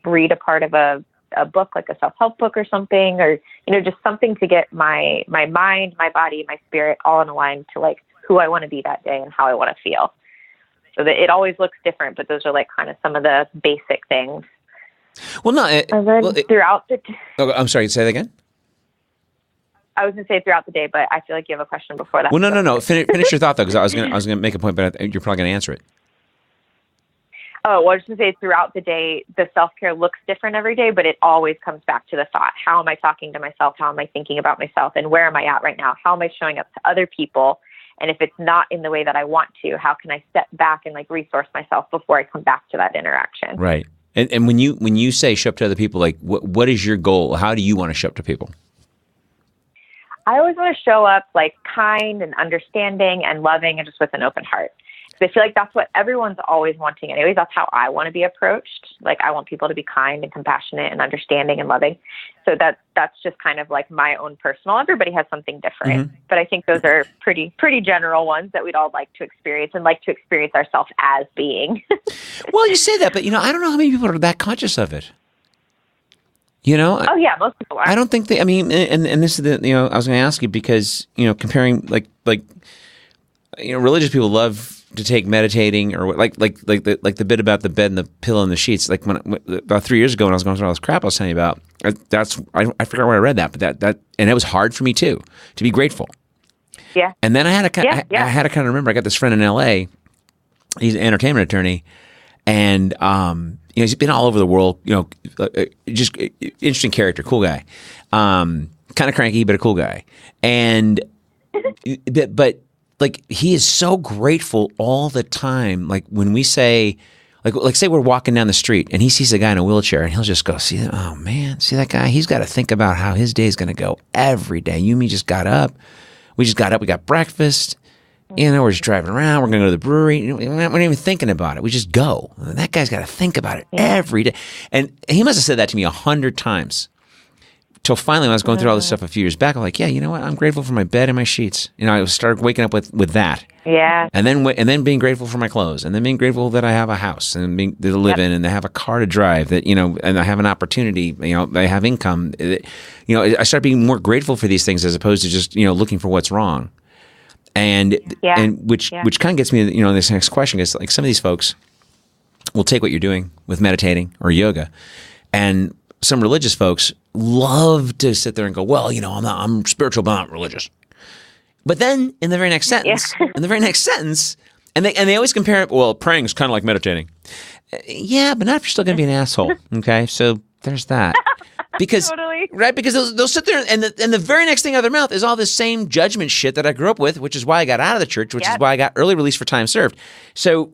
read a part of a book, like a self-help book or something, or, just something to get my mind, my body, my spirit all in line to like who I want to be that day and how I want to feel. So that it always looks different, but those are like kind of some of the basic things. Well, no. And then throughout the oh, I'm sorry. Say that again. I was going to say throughout the day, but I feel like you have a question before that. Well, no. Finish your thought though, because I was going to make a point, but you're probably going to answer it. Oh, well, I was just going to say throughout the day, the self-care looks different every day, but it always comes back to the thought. How am I talking to myself? How am I thinking about myself? And where am I at right now? How am I showing up to other people? And if it's not in the way that I want to, how can I step back and like resource myself before I come back to that interaction? Right. And when you say show up to other people, like what is your goal? How do you want to show up to people? I always want to show up like kind and understanding and loving and just with an open heart. Because I feel like that's what everyone's always wanting anyways. That's how I want to be approached. Like I want people to be kind and compassionate and understanding and loving. So that's just kind of like my own personal. Everybody has something different. Mm-hmm. But I think those are pretty general ones that we'd all like to experience and like to experience ourselves as being. Well, you say that, but I don't know how many people are that conscious of it. Oh yeah, most people are. I don't think they. I mean, and this is the. I was going to ask you because comparing like religious people love to take meditating or like the bit about the bed and the pillow and the sheets. Like about 3 years ago when I was going through all this crap I was telling you about. I forgot where I read that, but that and it was hard for me too to be grateful. Yeah. And then I had to kind of remember. I got this friend in L.A. He's an entertainment attorney, and he's been all over the world. Just interesting character, cool guy, kind of cranky, but a cool guy. And but like he is so grateful all the time. Like when we say, like say we're walking down the street and he sees a guy in a wheelchair and he'll just go, see that guy? He's got to think about how his day is going to go every day. You and me just got up. We got breakfast. We're just driving around. We're going to go to the brewery. We're not even thinking about it. We just go. That guy's got to think about it every day. And he must have said that to me 100 times. Till finally, when I was going through all this stuff a few years back, I'm like, yeah, you know what? I'm grateful for my bed and my sheets. I started waking up with that. Yeah. And then being grateful for my clothes, and then being grateful that I have a house and to live in, and I have a car to drive. That and I have an opportunity. I have income. I start being more grateful for these things as opposed to just looking for what's wrong. And which kind of gets me this next question is like some of these folks will take what you're doing with meditating or yoga, and some religious folks love to sit there and go, well, I'm spiritual, but I'm not religious. But then in the very next sentence, and they always compare it. Well, praying is kind of like meditating. Yeah, but not if you're still going to be an asshole. Okay, so there's that. Because totally. Right, because they'll sit there and the very next thing out of their mouth is all this same judgment shit that I grew up with, which is why I got out of the church, which is why I got early release for time served. So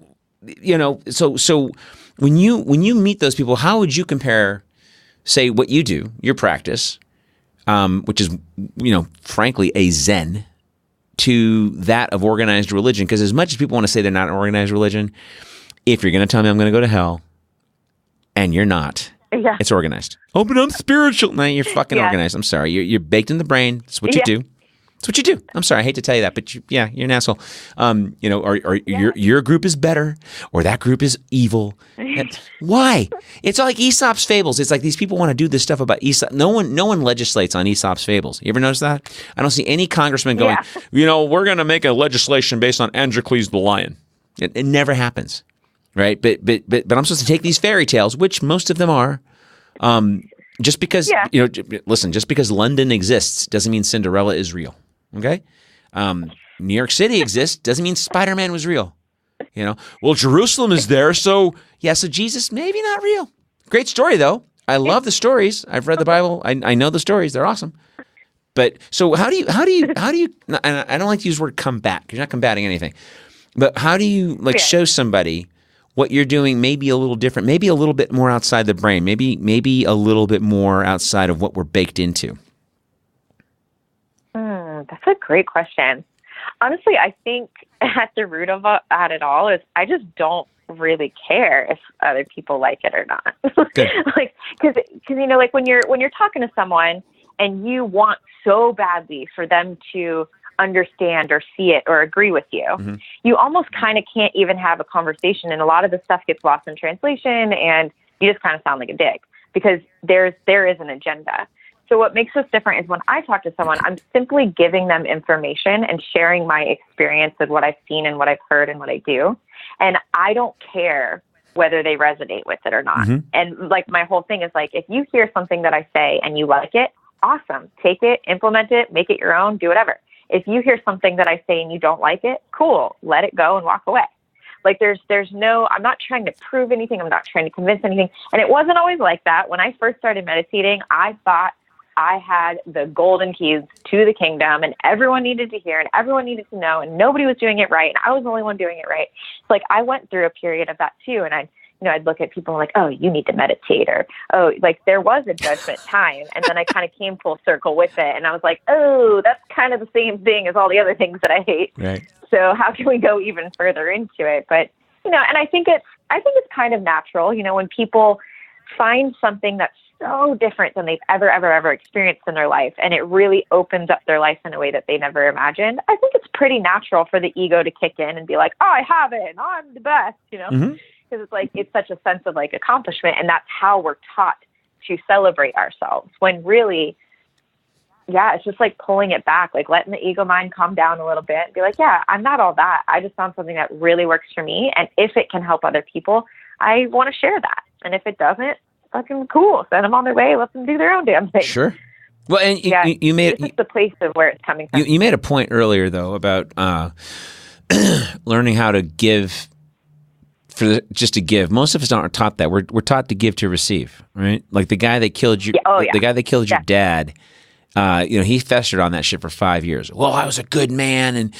so when you meet those people, how would you compare, say, what you do, your practice, which is frankly a Zen, to that of organized religion? Because as much as people want to say they're not an organized religion, if you're going to tell me I'm going to go to hell, and you're not, Yeah. It's organized. Oh, but I'm spiritual. No, you're fucking Yeah. organized. I'm sorry. You're baked in the brain. It's what you do. It's what you do. I'm sorry. I hate to tell you that, but you're an asshole. Or your group is better, or that group is evil. Why? It's all like Aesop's fables. It's like these people want to do this stuff about Aesop. No one legislates on Aesop's fables. You ever notice that? I don't see any congressman going, we're going to make a legislation based on Androcles the lion. It never happens, right? But I'm supposed to take these fairy tales, which most of them are. Just because listen, just because London exists doesn't mean Cinderella is real. Okay, New York City exists doesn't mean Spider-Man was real. Well, Jerusalem is there, so Jesus maybe not real. Great story though. I love the stories. I've read the Bible. I know the stories. They're awesome. But so how do you? And I don't like to use the word combat because you're not combating anything. But how do you show somebody what you're doing maybe a little different, maybe a little bit more outside the brain, maybe a little bit more outside of what we're baked into? That's a great question. Honestly, I think at the root of it all is I just don't really care if other people like it or not. Good. Because when you're talking to someone and you want so badly for them to understand or see it or agree with you, you almost kind of can't even have a conversation, and a lot of the stuff gets lost in translation, and you just kind of sound like a dick because there is an agenda. So what makes us different is when I talk to someone, I'm simply giving them information and sharing my experience with what I've seen and what I've heard and what I do, and I don't care whether they resonate with it or not. And my whole thing is if you hear something that I say and you like it, awesome, take it, implement it, make it your own, do whatever. If you hear something that I say and you don't like it, cool, let it go and walk away. There's no, I'm not trying to prove anything. I'm not trying to convince anything. And it wasn't always like that. When I first started meditating, I thought I had the golden keys to the kingdom and everyone needed to hear and everyone needed to know and nobody was doing it right. And I was the only one doing it right. It's I went through a period of that too. And I'd look at people like, oh, you need to meditate, or, oh, there was a judgment time. And then I kind of came full circle with it. And I was like, oh, that's kind of the same thing as all the other things that I hate. Right. So how can we go even further into it? But, and I think it's kind of natural, when people find something that's so different than they've ever experienced in their life, and it really opens up their life in a way that they never imagined. I think it's pretty natural for the ego to kick in and be like, oh, I have it, and I'm the best, because it's such a sense of accomplishment, and that's how we're taught to celebrate ourselves, when really, it's just pulling it back, letting the ego mind calm down a little bit and be like, yeah, I'm not all that. I just found something that really works for me, and if it can help other people, I want to share that. And if it doesn't, fucking cool. Send them on their way. Let them do their own damn thing. Sure. Well, and you made it's just the place of where it's coming from. You made a point earlier though about learning how to give just to give. Most of us aren't taught that. We're taught to give to receive, right? Like the guy that killed you, the guy that killed your dad. He festered on that shit for 5 years. Well, I was a good man, and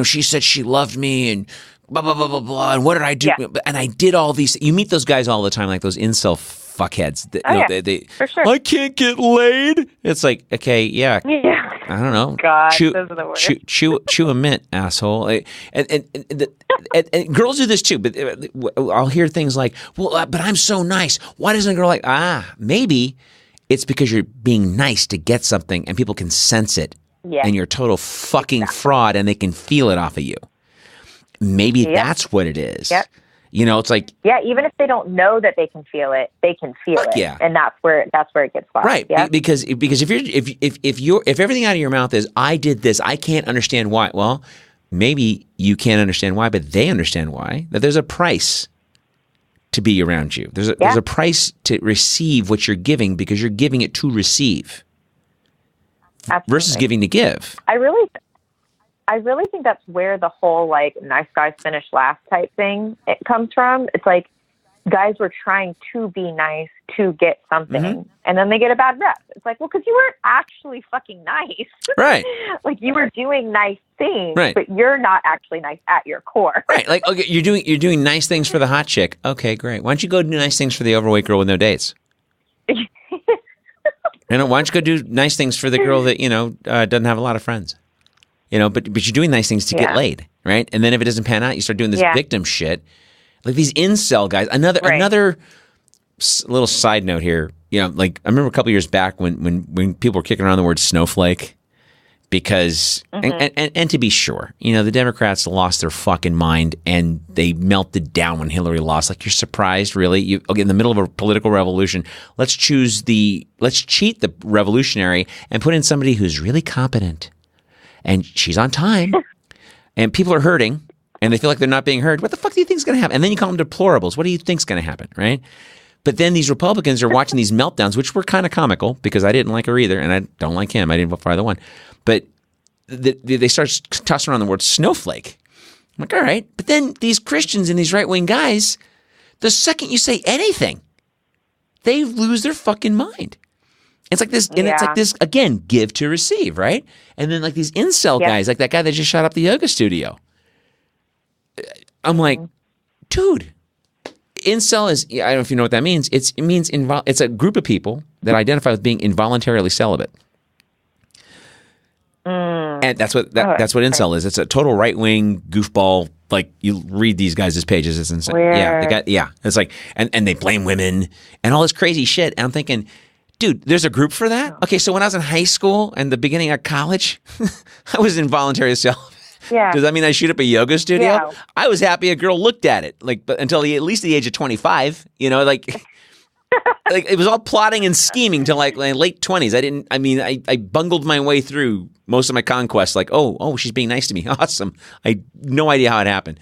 she said she loved me, and blah blah blah blah blah. And what did I do? Yeah. And I did all these. You meet those guys all the time, like those incel fuckheads. They for sure. I can't get laid. It's like, okay, yeah. I don't know. God, those are the worst. Chew a mint, asshole. And girls do this too. But I'll hear things like, "Well, but I'm so nice. Why doesn't a girl like?" Maybe it's because you're being nice to get something, and people can sense it, and you're a total fucking fraud, and they can feel it off of you. Maybe that's what it is. Yep. It's like, even if they don't know that they can feel it, they can feel it. Yeah. And that's where it gets lost. Right. Yeah? Because if everything out of your mouth is, I did this, I can't understand why. Well, maybe you can't understand why, but they understand why. That there's a price to be around you. There's a price to receive what you're giving, because you're giving it to receive. Absolutely. Versus giving to give. I really think that's where the whole nice guys finish last type thing it comes from. It's like guys were trying to be nice to get something, and then they get a bad rep. It's like, well, because you weren't actually fucking nice. Right. You were doing nice things, right, but you're not actually nice at your core. Right. Like, okay, you're doing nice things for the hot chick. Okay, great. Why don't you go do nice things for the overweight girl with no dates? Why don't you go do nice things for the girl that doesn't have a lot of friends? But you're doing nice things to get laid, right? And then if it doesn't pan out, you start doing this victim shit. Like these incel guys. Another little side note here. Like I remember a couple years back when people were kicking around the word snowflake. Because, and to be sure, the Democrats lost their fucking mind and they melted down when Hillary lost. Like, you're surprised, really? In the middle of a political revolution, let's cheat the revolutionary and put in somebody who's really competent. And she's on time. And people are hurting and they feel like they're not being heard. What the fuck do you think is going to happen? And then you call them deplorables. What do you think is going to happen, right? But then these Republicans are watching these meltdowns, which were kind of comical because I didn't like her either. And I don't like him. I didn't vote for either one. But they start tossing around the word snowflake. I'm like, all right. But then these Christians and these right-wing guys, the second you say anything, they lose their fucking mind. It's like this, and it's like this, again, give to receive, right? And then like these incel guys, like that guy that just shot up the yoga studio. I'm like, dude, incel is, I don't know if you know what that means. It's a group of people that identify with being involuntarily celibate. And that's what incel is. It's a total right wing goofball. Like, you read these guys' pages, it's insane. Weird. It's like, and they blame women and all this crazy shit. And I'm thinking, dude, there's a group for that. Okay, so when I was in high school and the beginning of college, I was involuntarily celibate. Yeah. Does that mean I shoot up a yoga studio? Yeah. I was happy a girl looked at it, like, but until at least the age of 25. Like. Like, it was all plotting and scheming till like late 20s. I bungled my way through most of my conquests. Like, oh, she's being nice to me. Awesome. I had no idea how it happened.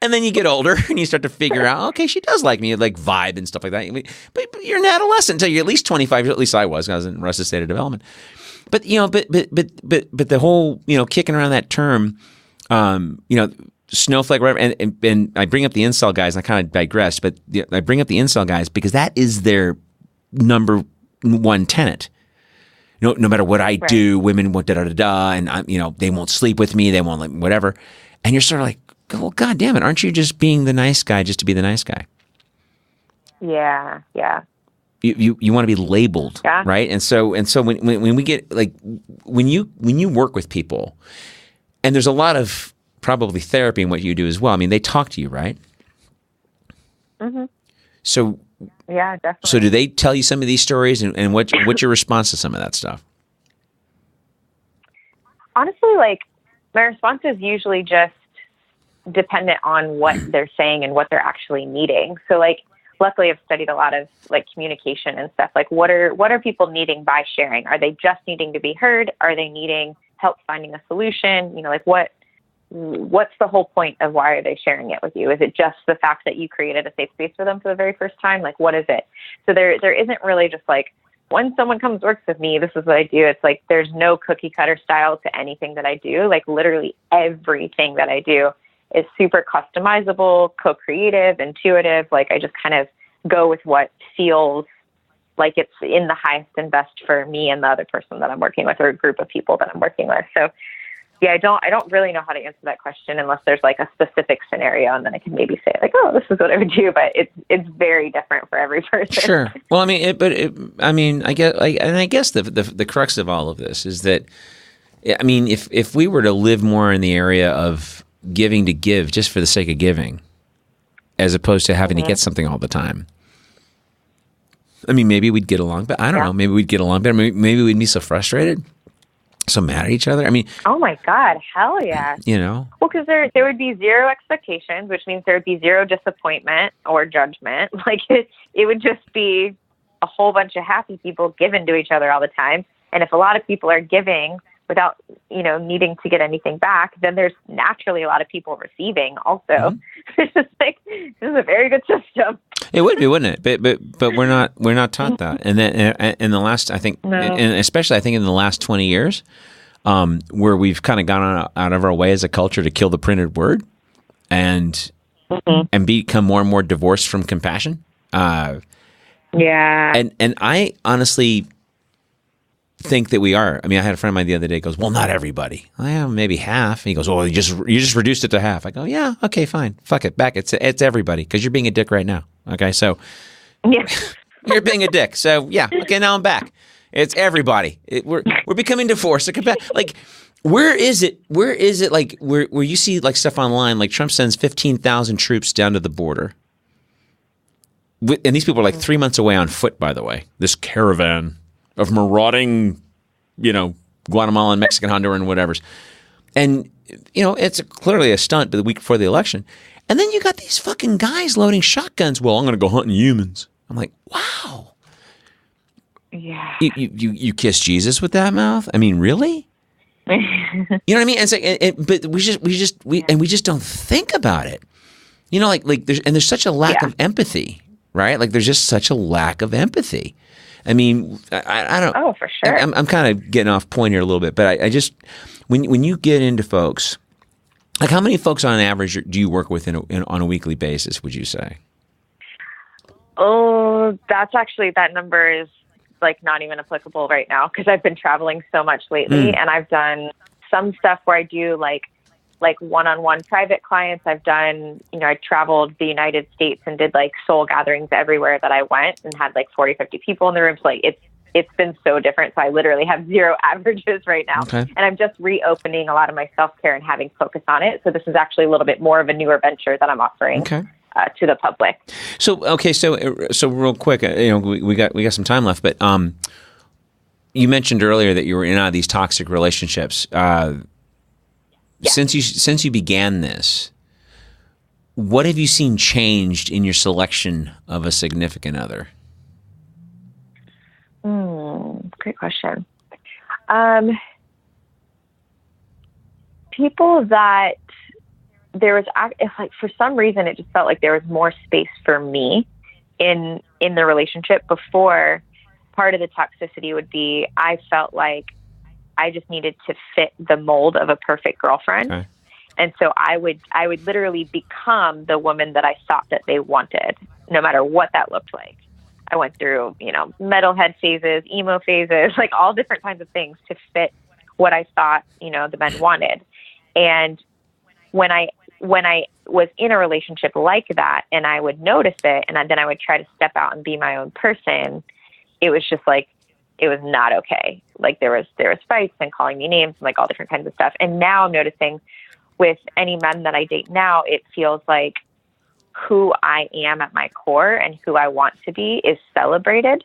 And then you get older and you start to figure out, okay, she does like me, like vibe and stuff like that. But you're an adolescent until you're at least 25. At least I was in arrested state of development. But but the whole kicking around that term, snowflake, whatever, and I bring up the incel guys, and I kind of digress, but I bring up the incel guys because that is their number one tenet. No matter what I do, women won't da-da-da-da, and they won't sleep with me, they won't like whatever. And you're sort of like, well, God damn it, aren't you just being the nice guy just to be the nice guy? Yeah. You want to be labeled, right? And so when we get like when you work with people, and there's a lot of probably therapy in what you do as well. I mean, they talk to you, right? Mm-hmm. So, yeah, definitely. So do they tell you some of these stories, and what's your response to some of that stuff? Honestly, like, my response is usually just dependent on what they're saying and what they're actually needing. So, like, luckily I've studied a lot of like communication and stuff. Like, what are people needing by sharing? Are they just needing to be heard? Are they needing help finding a solution? Like, what's the whole point of why are they sharing it with you? Is it just the fact that you created a safe space for them for the very first time? Like, what is it? So there isn't really just like, when someone comes works with me, this is what I do. It's like, there's no cookie cutter style to anything that I do. Like, literally everything that I do is super customizable, co-creative, intuitive. Like, I just kind of go with what feels like it's in the highest and best for me and the other person that I'm working with, or a group of people that I'm working with. So yeah, I don't really know how to answer that question unless there's like a specific scenario, and then I can maybe say like, oh, this is what I would do, but it's very different for every person. Sure. Well, I mean, I guess the crux of all of this is that, I mean, if we were to live more in the area of giving to give just for the sake of giving, as opposed to having to get something all the time, I mean, maybe we'd get along, but I don't know. Maybe we'd get along better. Maybe we'd be so frustrated, so mad at each other. I mean, oh my God, hell yeah. Well, because there would be zero expectations, which means there would be zero disappointment or judgment. Like, it would just be a whole bunch of happy people giving to each other all the time. And if a lot of people are giving without, needing to get anything back, then there's naturally a lot of people receiving also. Mm-hmm. It's just like, this is a very good system. It would be, wouldn't it? But we're not taught that. And then in the last, I think, and especially I think in the last 20 years, where we've kind of gone out of our way as a culture to kill the printed word, and become more and more divorced from compassion. And I honestly think that we are. I mean, I had a friend of mine the other day goes, well, not everybody. Maybe half. And he goes, well, you just reduced it to half. I go, yeah, okay, fine. Fuck it. Back. It's everybody, because you're being a dick right now. Okay, so you're being a dick. So yeah, okay, now I'm back. It's everybody. We're becoming divorced. Like, where is it? Like where you see like stuff online, like Trump sends 15,000 troops down to the border. And these people are like 3 months away on foot, by the way. This caravan of marauding, Guatemalan, Mexican, Honduran, whatever's. And, it's clearly a stunt the week before the election. And then you got these fucking guys loading shotguns. Well, I'm going to go hunting humans. I'm like, wow. Yeah. You kiss Jesus with that mouth? I mean, really? You know what I mean? And it's like, but we just don't think about it. There's such a lack of empathy, right? Like there's just such a lack of empathy. I mean, I don't. Oh, for sure. I'm kind of getting off point here a little bit, but I just when you get into folks, like how many folks on average do you work with on a weekly basis? Would you say? Oh, that number is like not even applicable right now because I've been traveling so much lately, and I've done some stuff where I do like one-on-one private clients. I've done, I traveled the United States and did like soul gatherings everywhere that I went and had like 40, 50 people in the room. So like it's been so different. So I literally have zero averages right now. Okay. And I'm just reopening a lot of my self-care and having focus on it. So this is actually a little bit more of a newer venture that I'm offering. Okay. To the public. So real quick, we got some time left, but you mentioned earlier that you were in out of these toxic relationships. Since you began this, what have you seen changed in your selection of a significant other? Great question. People that it's like for some reason it just felt like there was more space for me in the relationship. Before, part of the toxicity would be I felt like I just needed to fit the mold of a perfect girlfriend. Okay. And so I would literally become the woman that I thought that they wanted, no matter what that looked like. I went through, metalhead phases, emo phases, like all different kinds of things to fit what I thought, the men wanted. And when I was in a relationship like that and I would notice it and then I would try to step out and be my own person, it was just like, it was not okay. Like there was fights and calling me names and like all different kinds of stuff. And now I'm noticing with any men that I date now, it feels like who I am at my core and who I want to be is celebrated.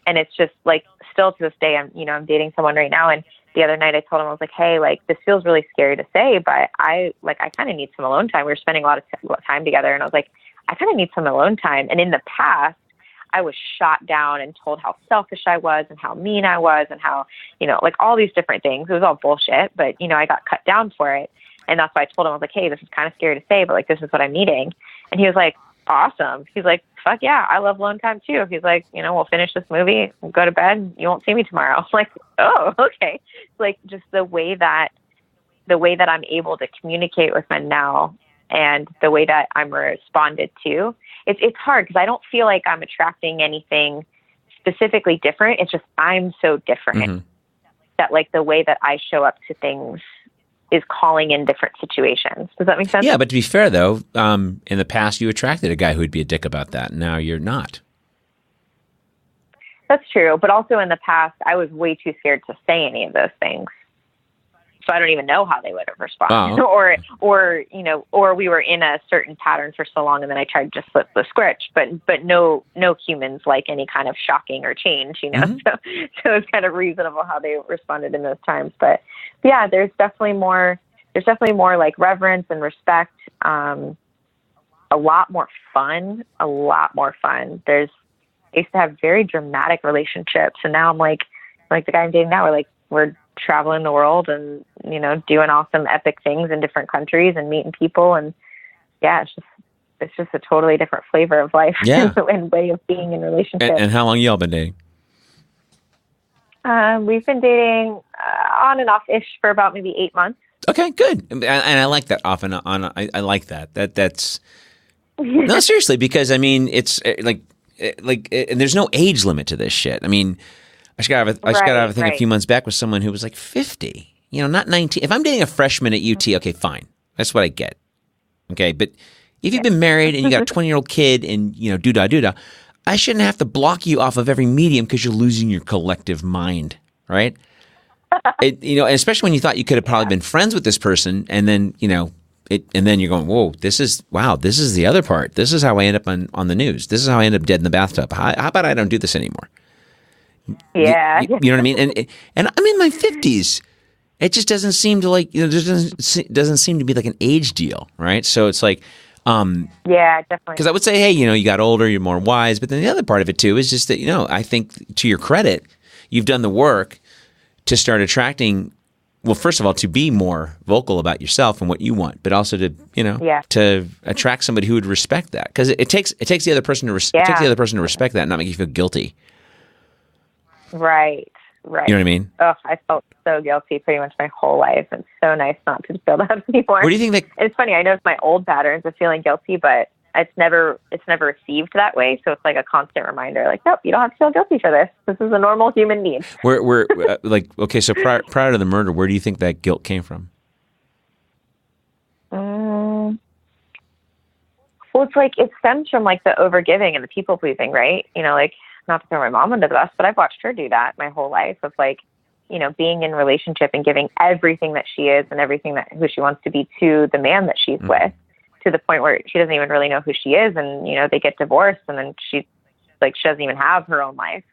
And it's just like, still to this day, I'm dating someone right now. And the other night I told him, I was like, hey, like this feels really scary to say, but I kind of need some alone time. We were spending a lot of time together. And I was like, I kind of need some alone time. And in the past, I was shot down and told how selfish I was and how mean I was and how, like all these different things. It was all bullshit, but, I got cut down for it. And that's why I told him, I was like, hey, this is kind of scary to say, but like, this is what I'm needing. And he was like, awesome. He's like, fuck yeah, I love alone time too. He's like, we'll finish this movie, we'll go to bed, you won't see me tomorrow. I'm like, oh, okay. Like just the way that I'm able to communicate with men now and the way that I'm responded to, it's hard because I don't feel like I'm attracting anything specifically different. It's just I'm so different that like the way that I show up to things is calling in different situations. Does that make sense? Yeah, but to be fair though, in the past you attracted a guy who would be a dick about that. Now you're not. That's true. But also in the past, I was way too scared to say any of those things. So I don't even know how they would have responded. Oh. or we were in a certain pattern for so long and then I tried to flip the switch, but no humans like any kind of shocking or change, So it's kind of reasonable how they responded in those times. But yeah, there's definitely more like reverence and respect. A lot more fun. I used to have very dramatic relationships and now I'm like the guy I'm dating now, we're traveling the world and, doing awesome epic things in different countries and meeting people. And yeah, it's just a totally different flavor of life and way of being in relationships. And how long y'all been dating? We've been dating on and off-ish for about maybe 8 months. Okay, good. And I like that off and on. I like that. That's no, seriously, because I mean, it's like, and there's no age limit to this shit. I mean, I just got out of I think a few months back with someone who was like 50, not 19. If I'm dating a freshman at UT, okay, fine. That's what I get. Okay, but if you've been married and you got a 20-year-old kid and, doo-dah, I shouldn't have to block you off of every medium because you're losing your collective mind, right? And especially when you thought you could have probably been friends with this person and then, and then you're going, whoa, this is the other part. This is how I end up on the news. This is how I end up dead in the bathtub. How about I don't do this anymore? Yeah. You know what I mean? And I'm in my 50s. It just doesn't seem to like, doesn't seem to be like an age deal, right? So it's like, yeah, definitely. Because I would say, hey, you got older, you're more wise. But then the other part of it too is just that, I think to your credit, you've done the work to start attracting. Well, first of all, to be more vocal about yourself and what you want, but also to, to attract somebody who would respect that. Because it takes the other person to respect that and not make you feel guilty. Right. You know what I mean? Oh, I felt so guilty pretty much my whole life. It's so nice not to feel that anymore. What do you think that? It's funny. I know it's my old patterns of feeling guilty, but it's never received that way. So it's like a constant reminder, like, nope, you don't have to feel guilty for this. This is a normal human need. We're like, okay, so prior to the murder, where do you think that guilt came from? Well, it's like it stems from like the overgiving and the people pleasing, right? Like, not to throw my mom under the bus, but I've watched her do that my whole life of like, being in relationship and giving everything that she is and everything who she wants to be to the man that she's with, to the point where she doesn't even really know who she is. And, they get divorced and then she doesn't even have her own life.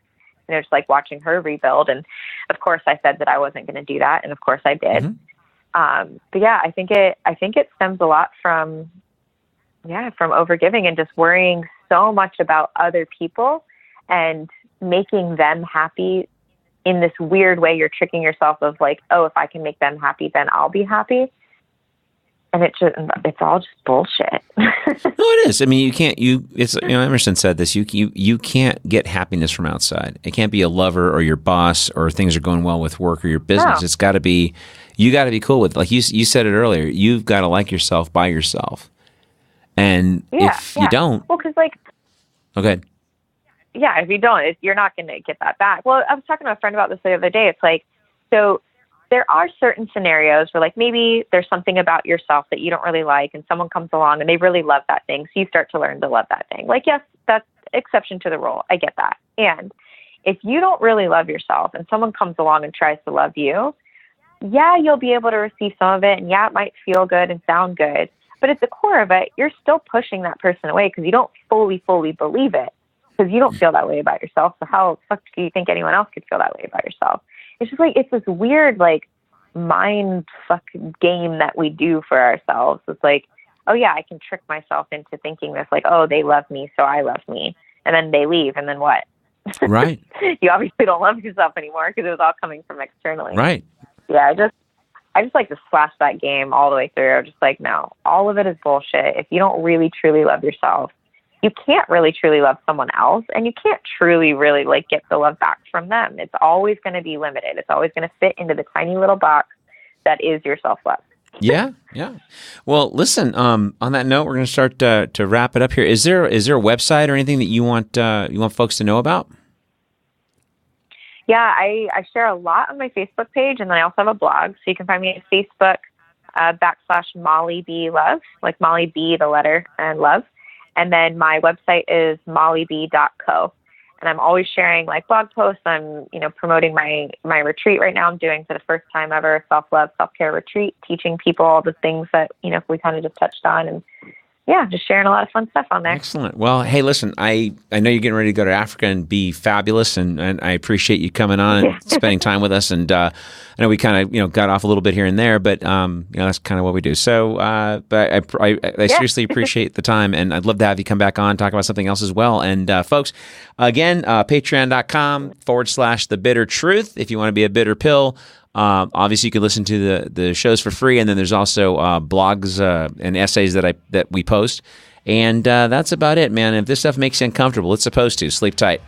And it's like watching her rebuild. And of course I said that I wasn't going to do that. And of course I did. Mm-hmm. But yeah, I think it stems a lot from overgiving and just worrying so much about other people and making them happy in this weird way. You're tricking yourself of like, oh, if I can make them happy, then I'll be happy. And it's all just bullshit. No, it is. I mean, Emerson said this, you can't get happiness from outside. It can't be a lover or your boss or things are going well with work or your business. No. It's got to be, you got to be cool with, like you said it earlier, you've got to like yourself by yourself. And if you don't. Well, because like. Okay. Yeah, if you don't, you're not going to get that back. Well, I was talking to a friend about this the other day. It's like, so there are certain scenarios where like maybe there's something about yourself that you don't really like and someone comes along and they really love that thing. So you start to learn to love that thing. Like, yes, that's exception to the rule. I get that. And if you don't really love yourself and someone comes along and tries to love you, yeah, you'll be able to receive some of it. And yeah, it might feel good and sound good. But at the core of it, you're still pushing that person away because you don't fully believe it. Because you don't feel that way about yourself. So how the fuck do you think anyone else could feel that way about yourself? It's just like, it's this weird, like, mind fuck game that we do for ourselves. It's like, oh yeah, I can trick myself into thinking this, like, oh, they love me, so I love me. And then they leave, and then what? Right. You obviously don't love yourself anymore because it was all coming from externally. Right. Yeah, I just like to slash that game all the way through. Just like, no, all of it is bullshit. If you don't really, truly love yourself, you can't really truly love someone else, and you can't truly really like get the love back from them. It's always going to be limited. It's always going to fit into the tiny little box that is your self-love. Yeah. Well, listen, on that note, we're going to start to wrap it up here. Is there a website or anything that you want folks to know about? Yeah, I share a lot on my Facebook page, and then I also have a blog. So you can find me at Facebook /Molly B Love, like Molly B, the letter, and love. And then my website is mollyb.co. And I'm always sharing like blog posts. I'm, promoting my retreat right now. I'm doing for the first time ever a self-love, self-care retreat, teaching people all the things that, we kind of just touched on. And yeah, just sharing a lot of fun stuff on there. Excellent. Well, hey, listen, I know you're getting ready to go to Africa and be fabulous, and I appreciate you coming on and spending time with us. And I know we kind of got off a little bit here and there, but that's kind of what we do. So, but I seriously appreciate the time, and I'd love to have you come back on, talk about something else as well. And folks, again, patreon.com/The Bitter Truth if you want to be a bitter pill. Obviously, you can listen to the shows for free, and then there's also blogs and essays that we post. And that's about it, man. If this stuff makes you uncomfortable, it's supposed to. Sleep tight.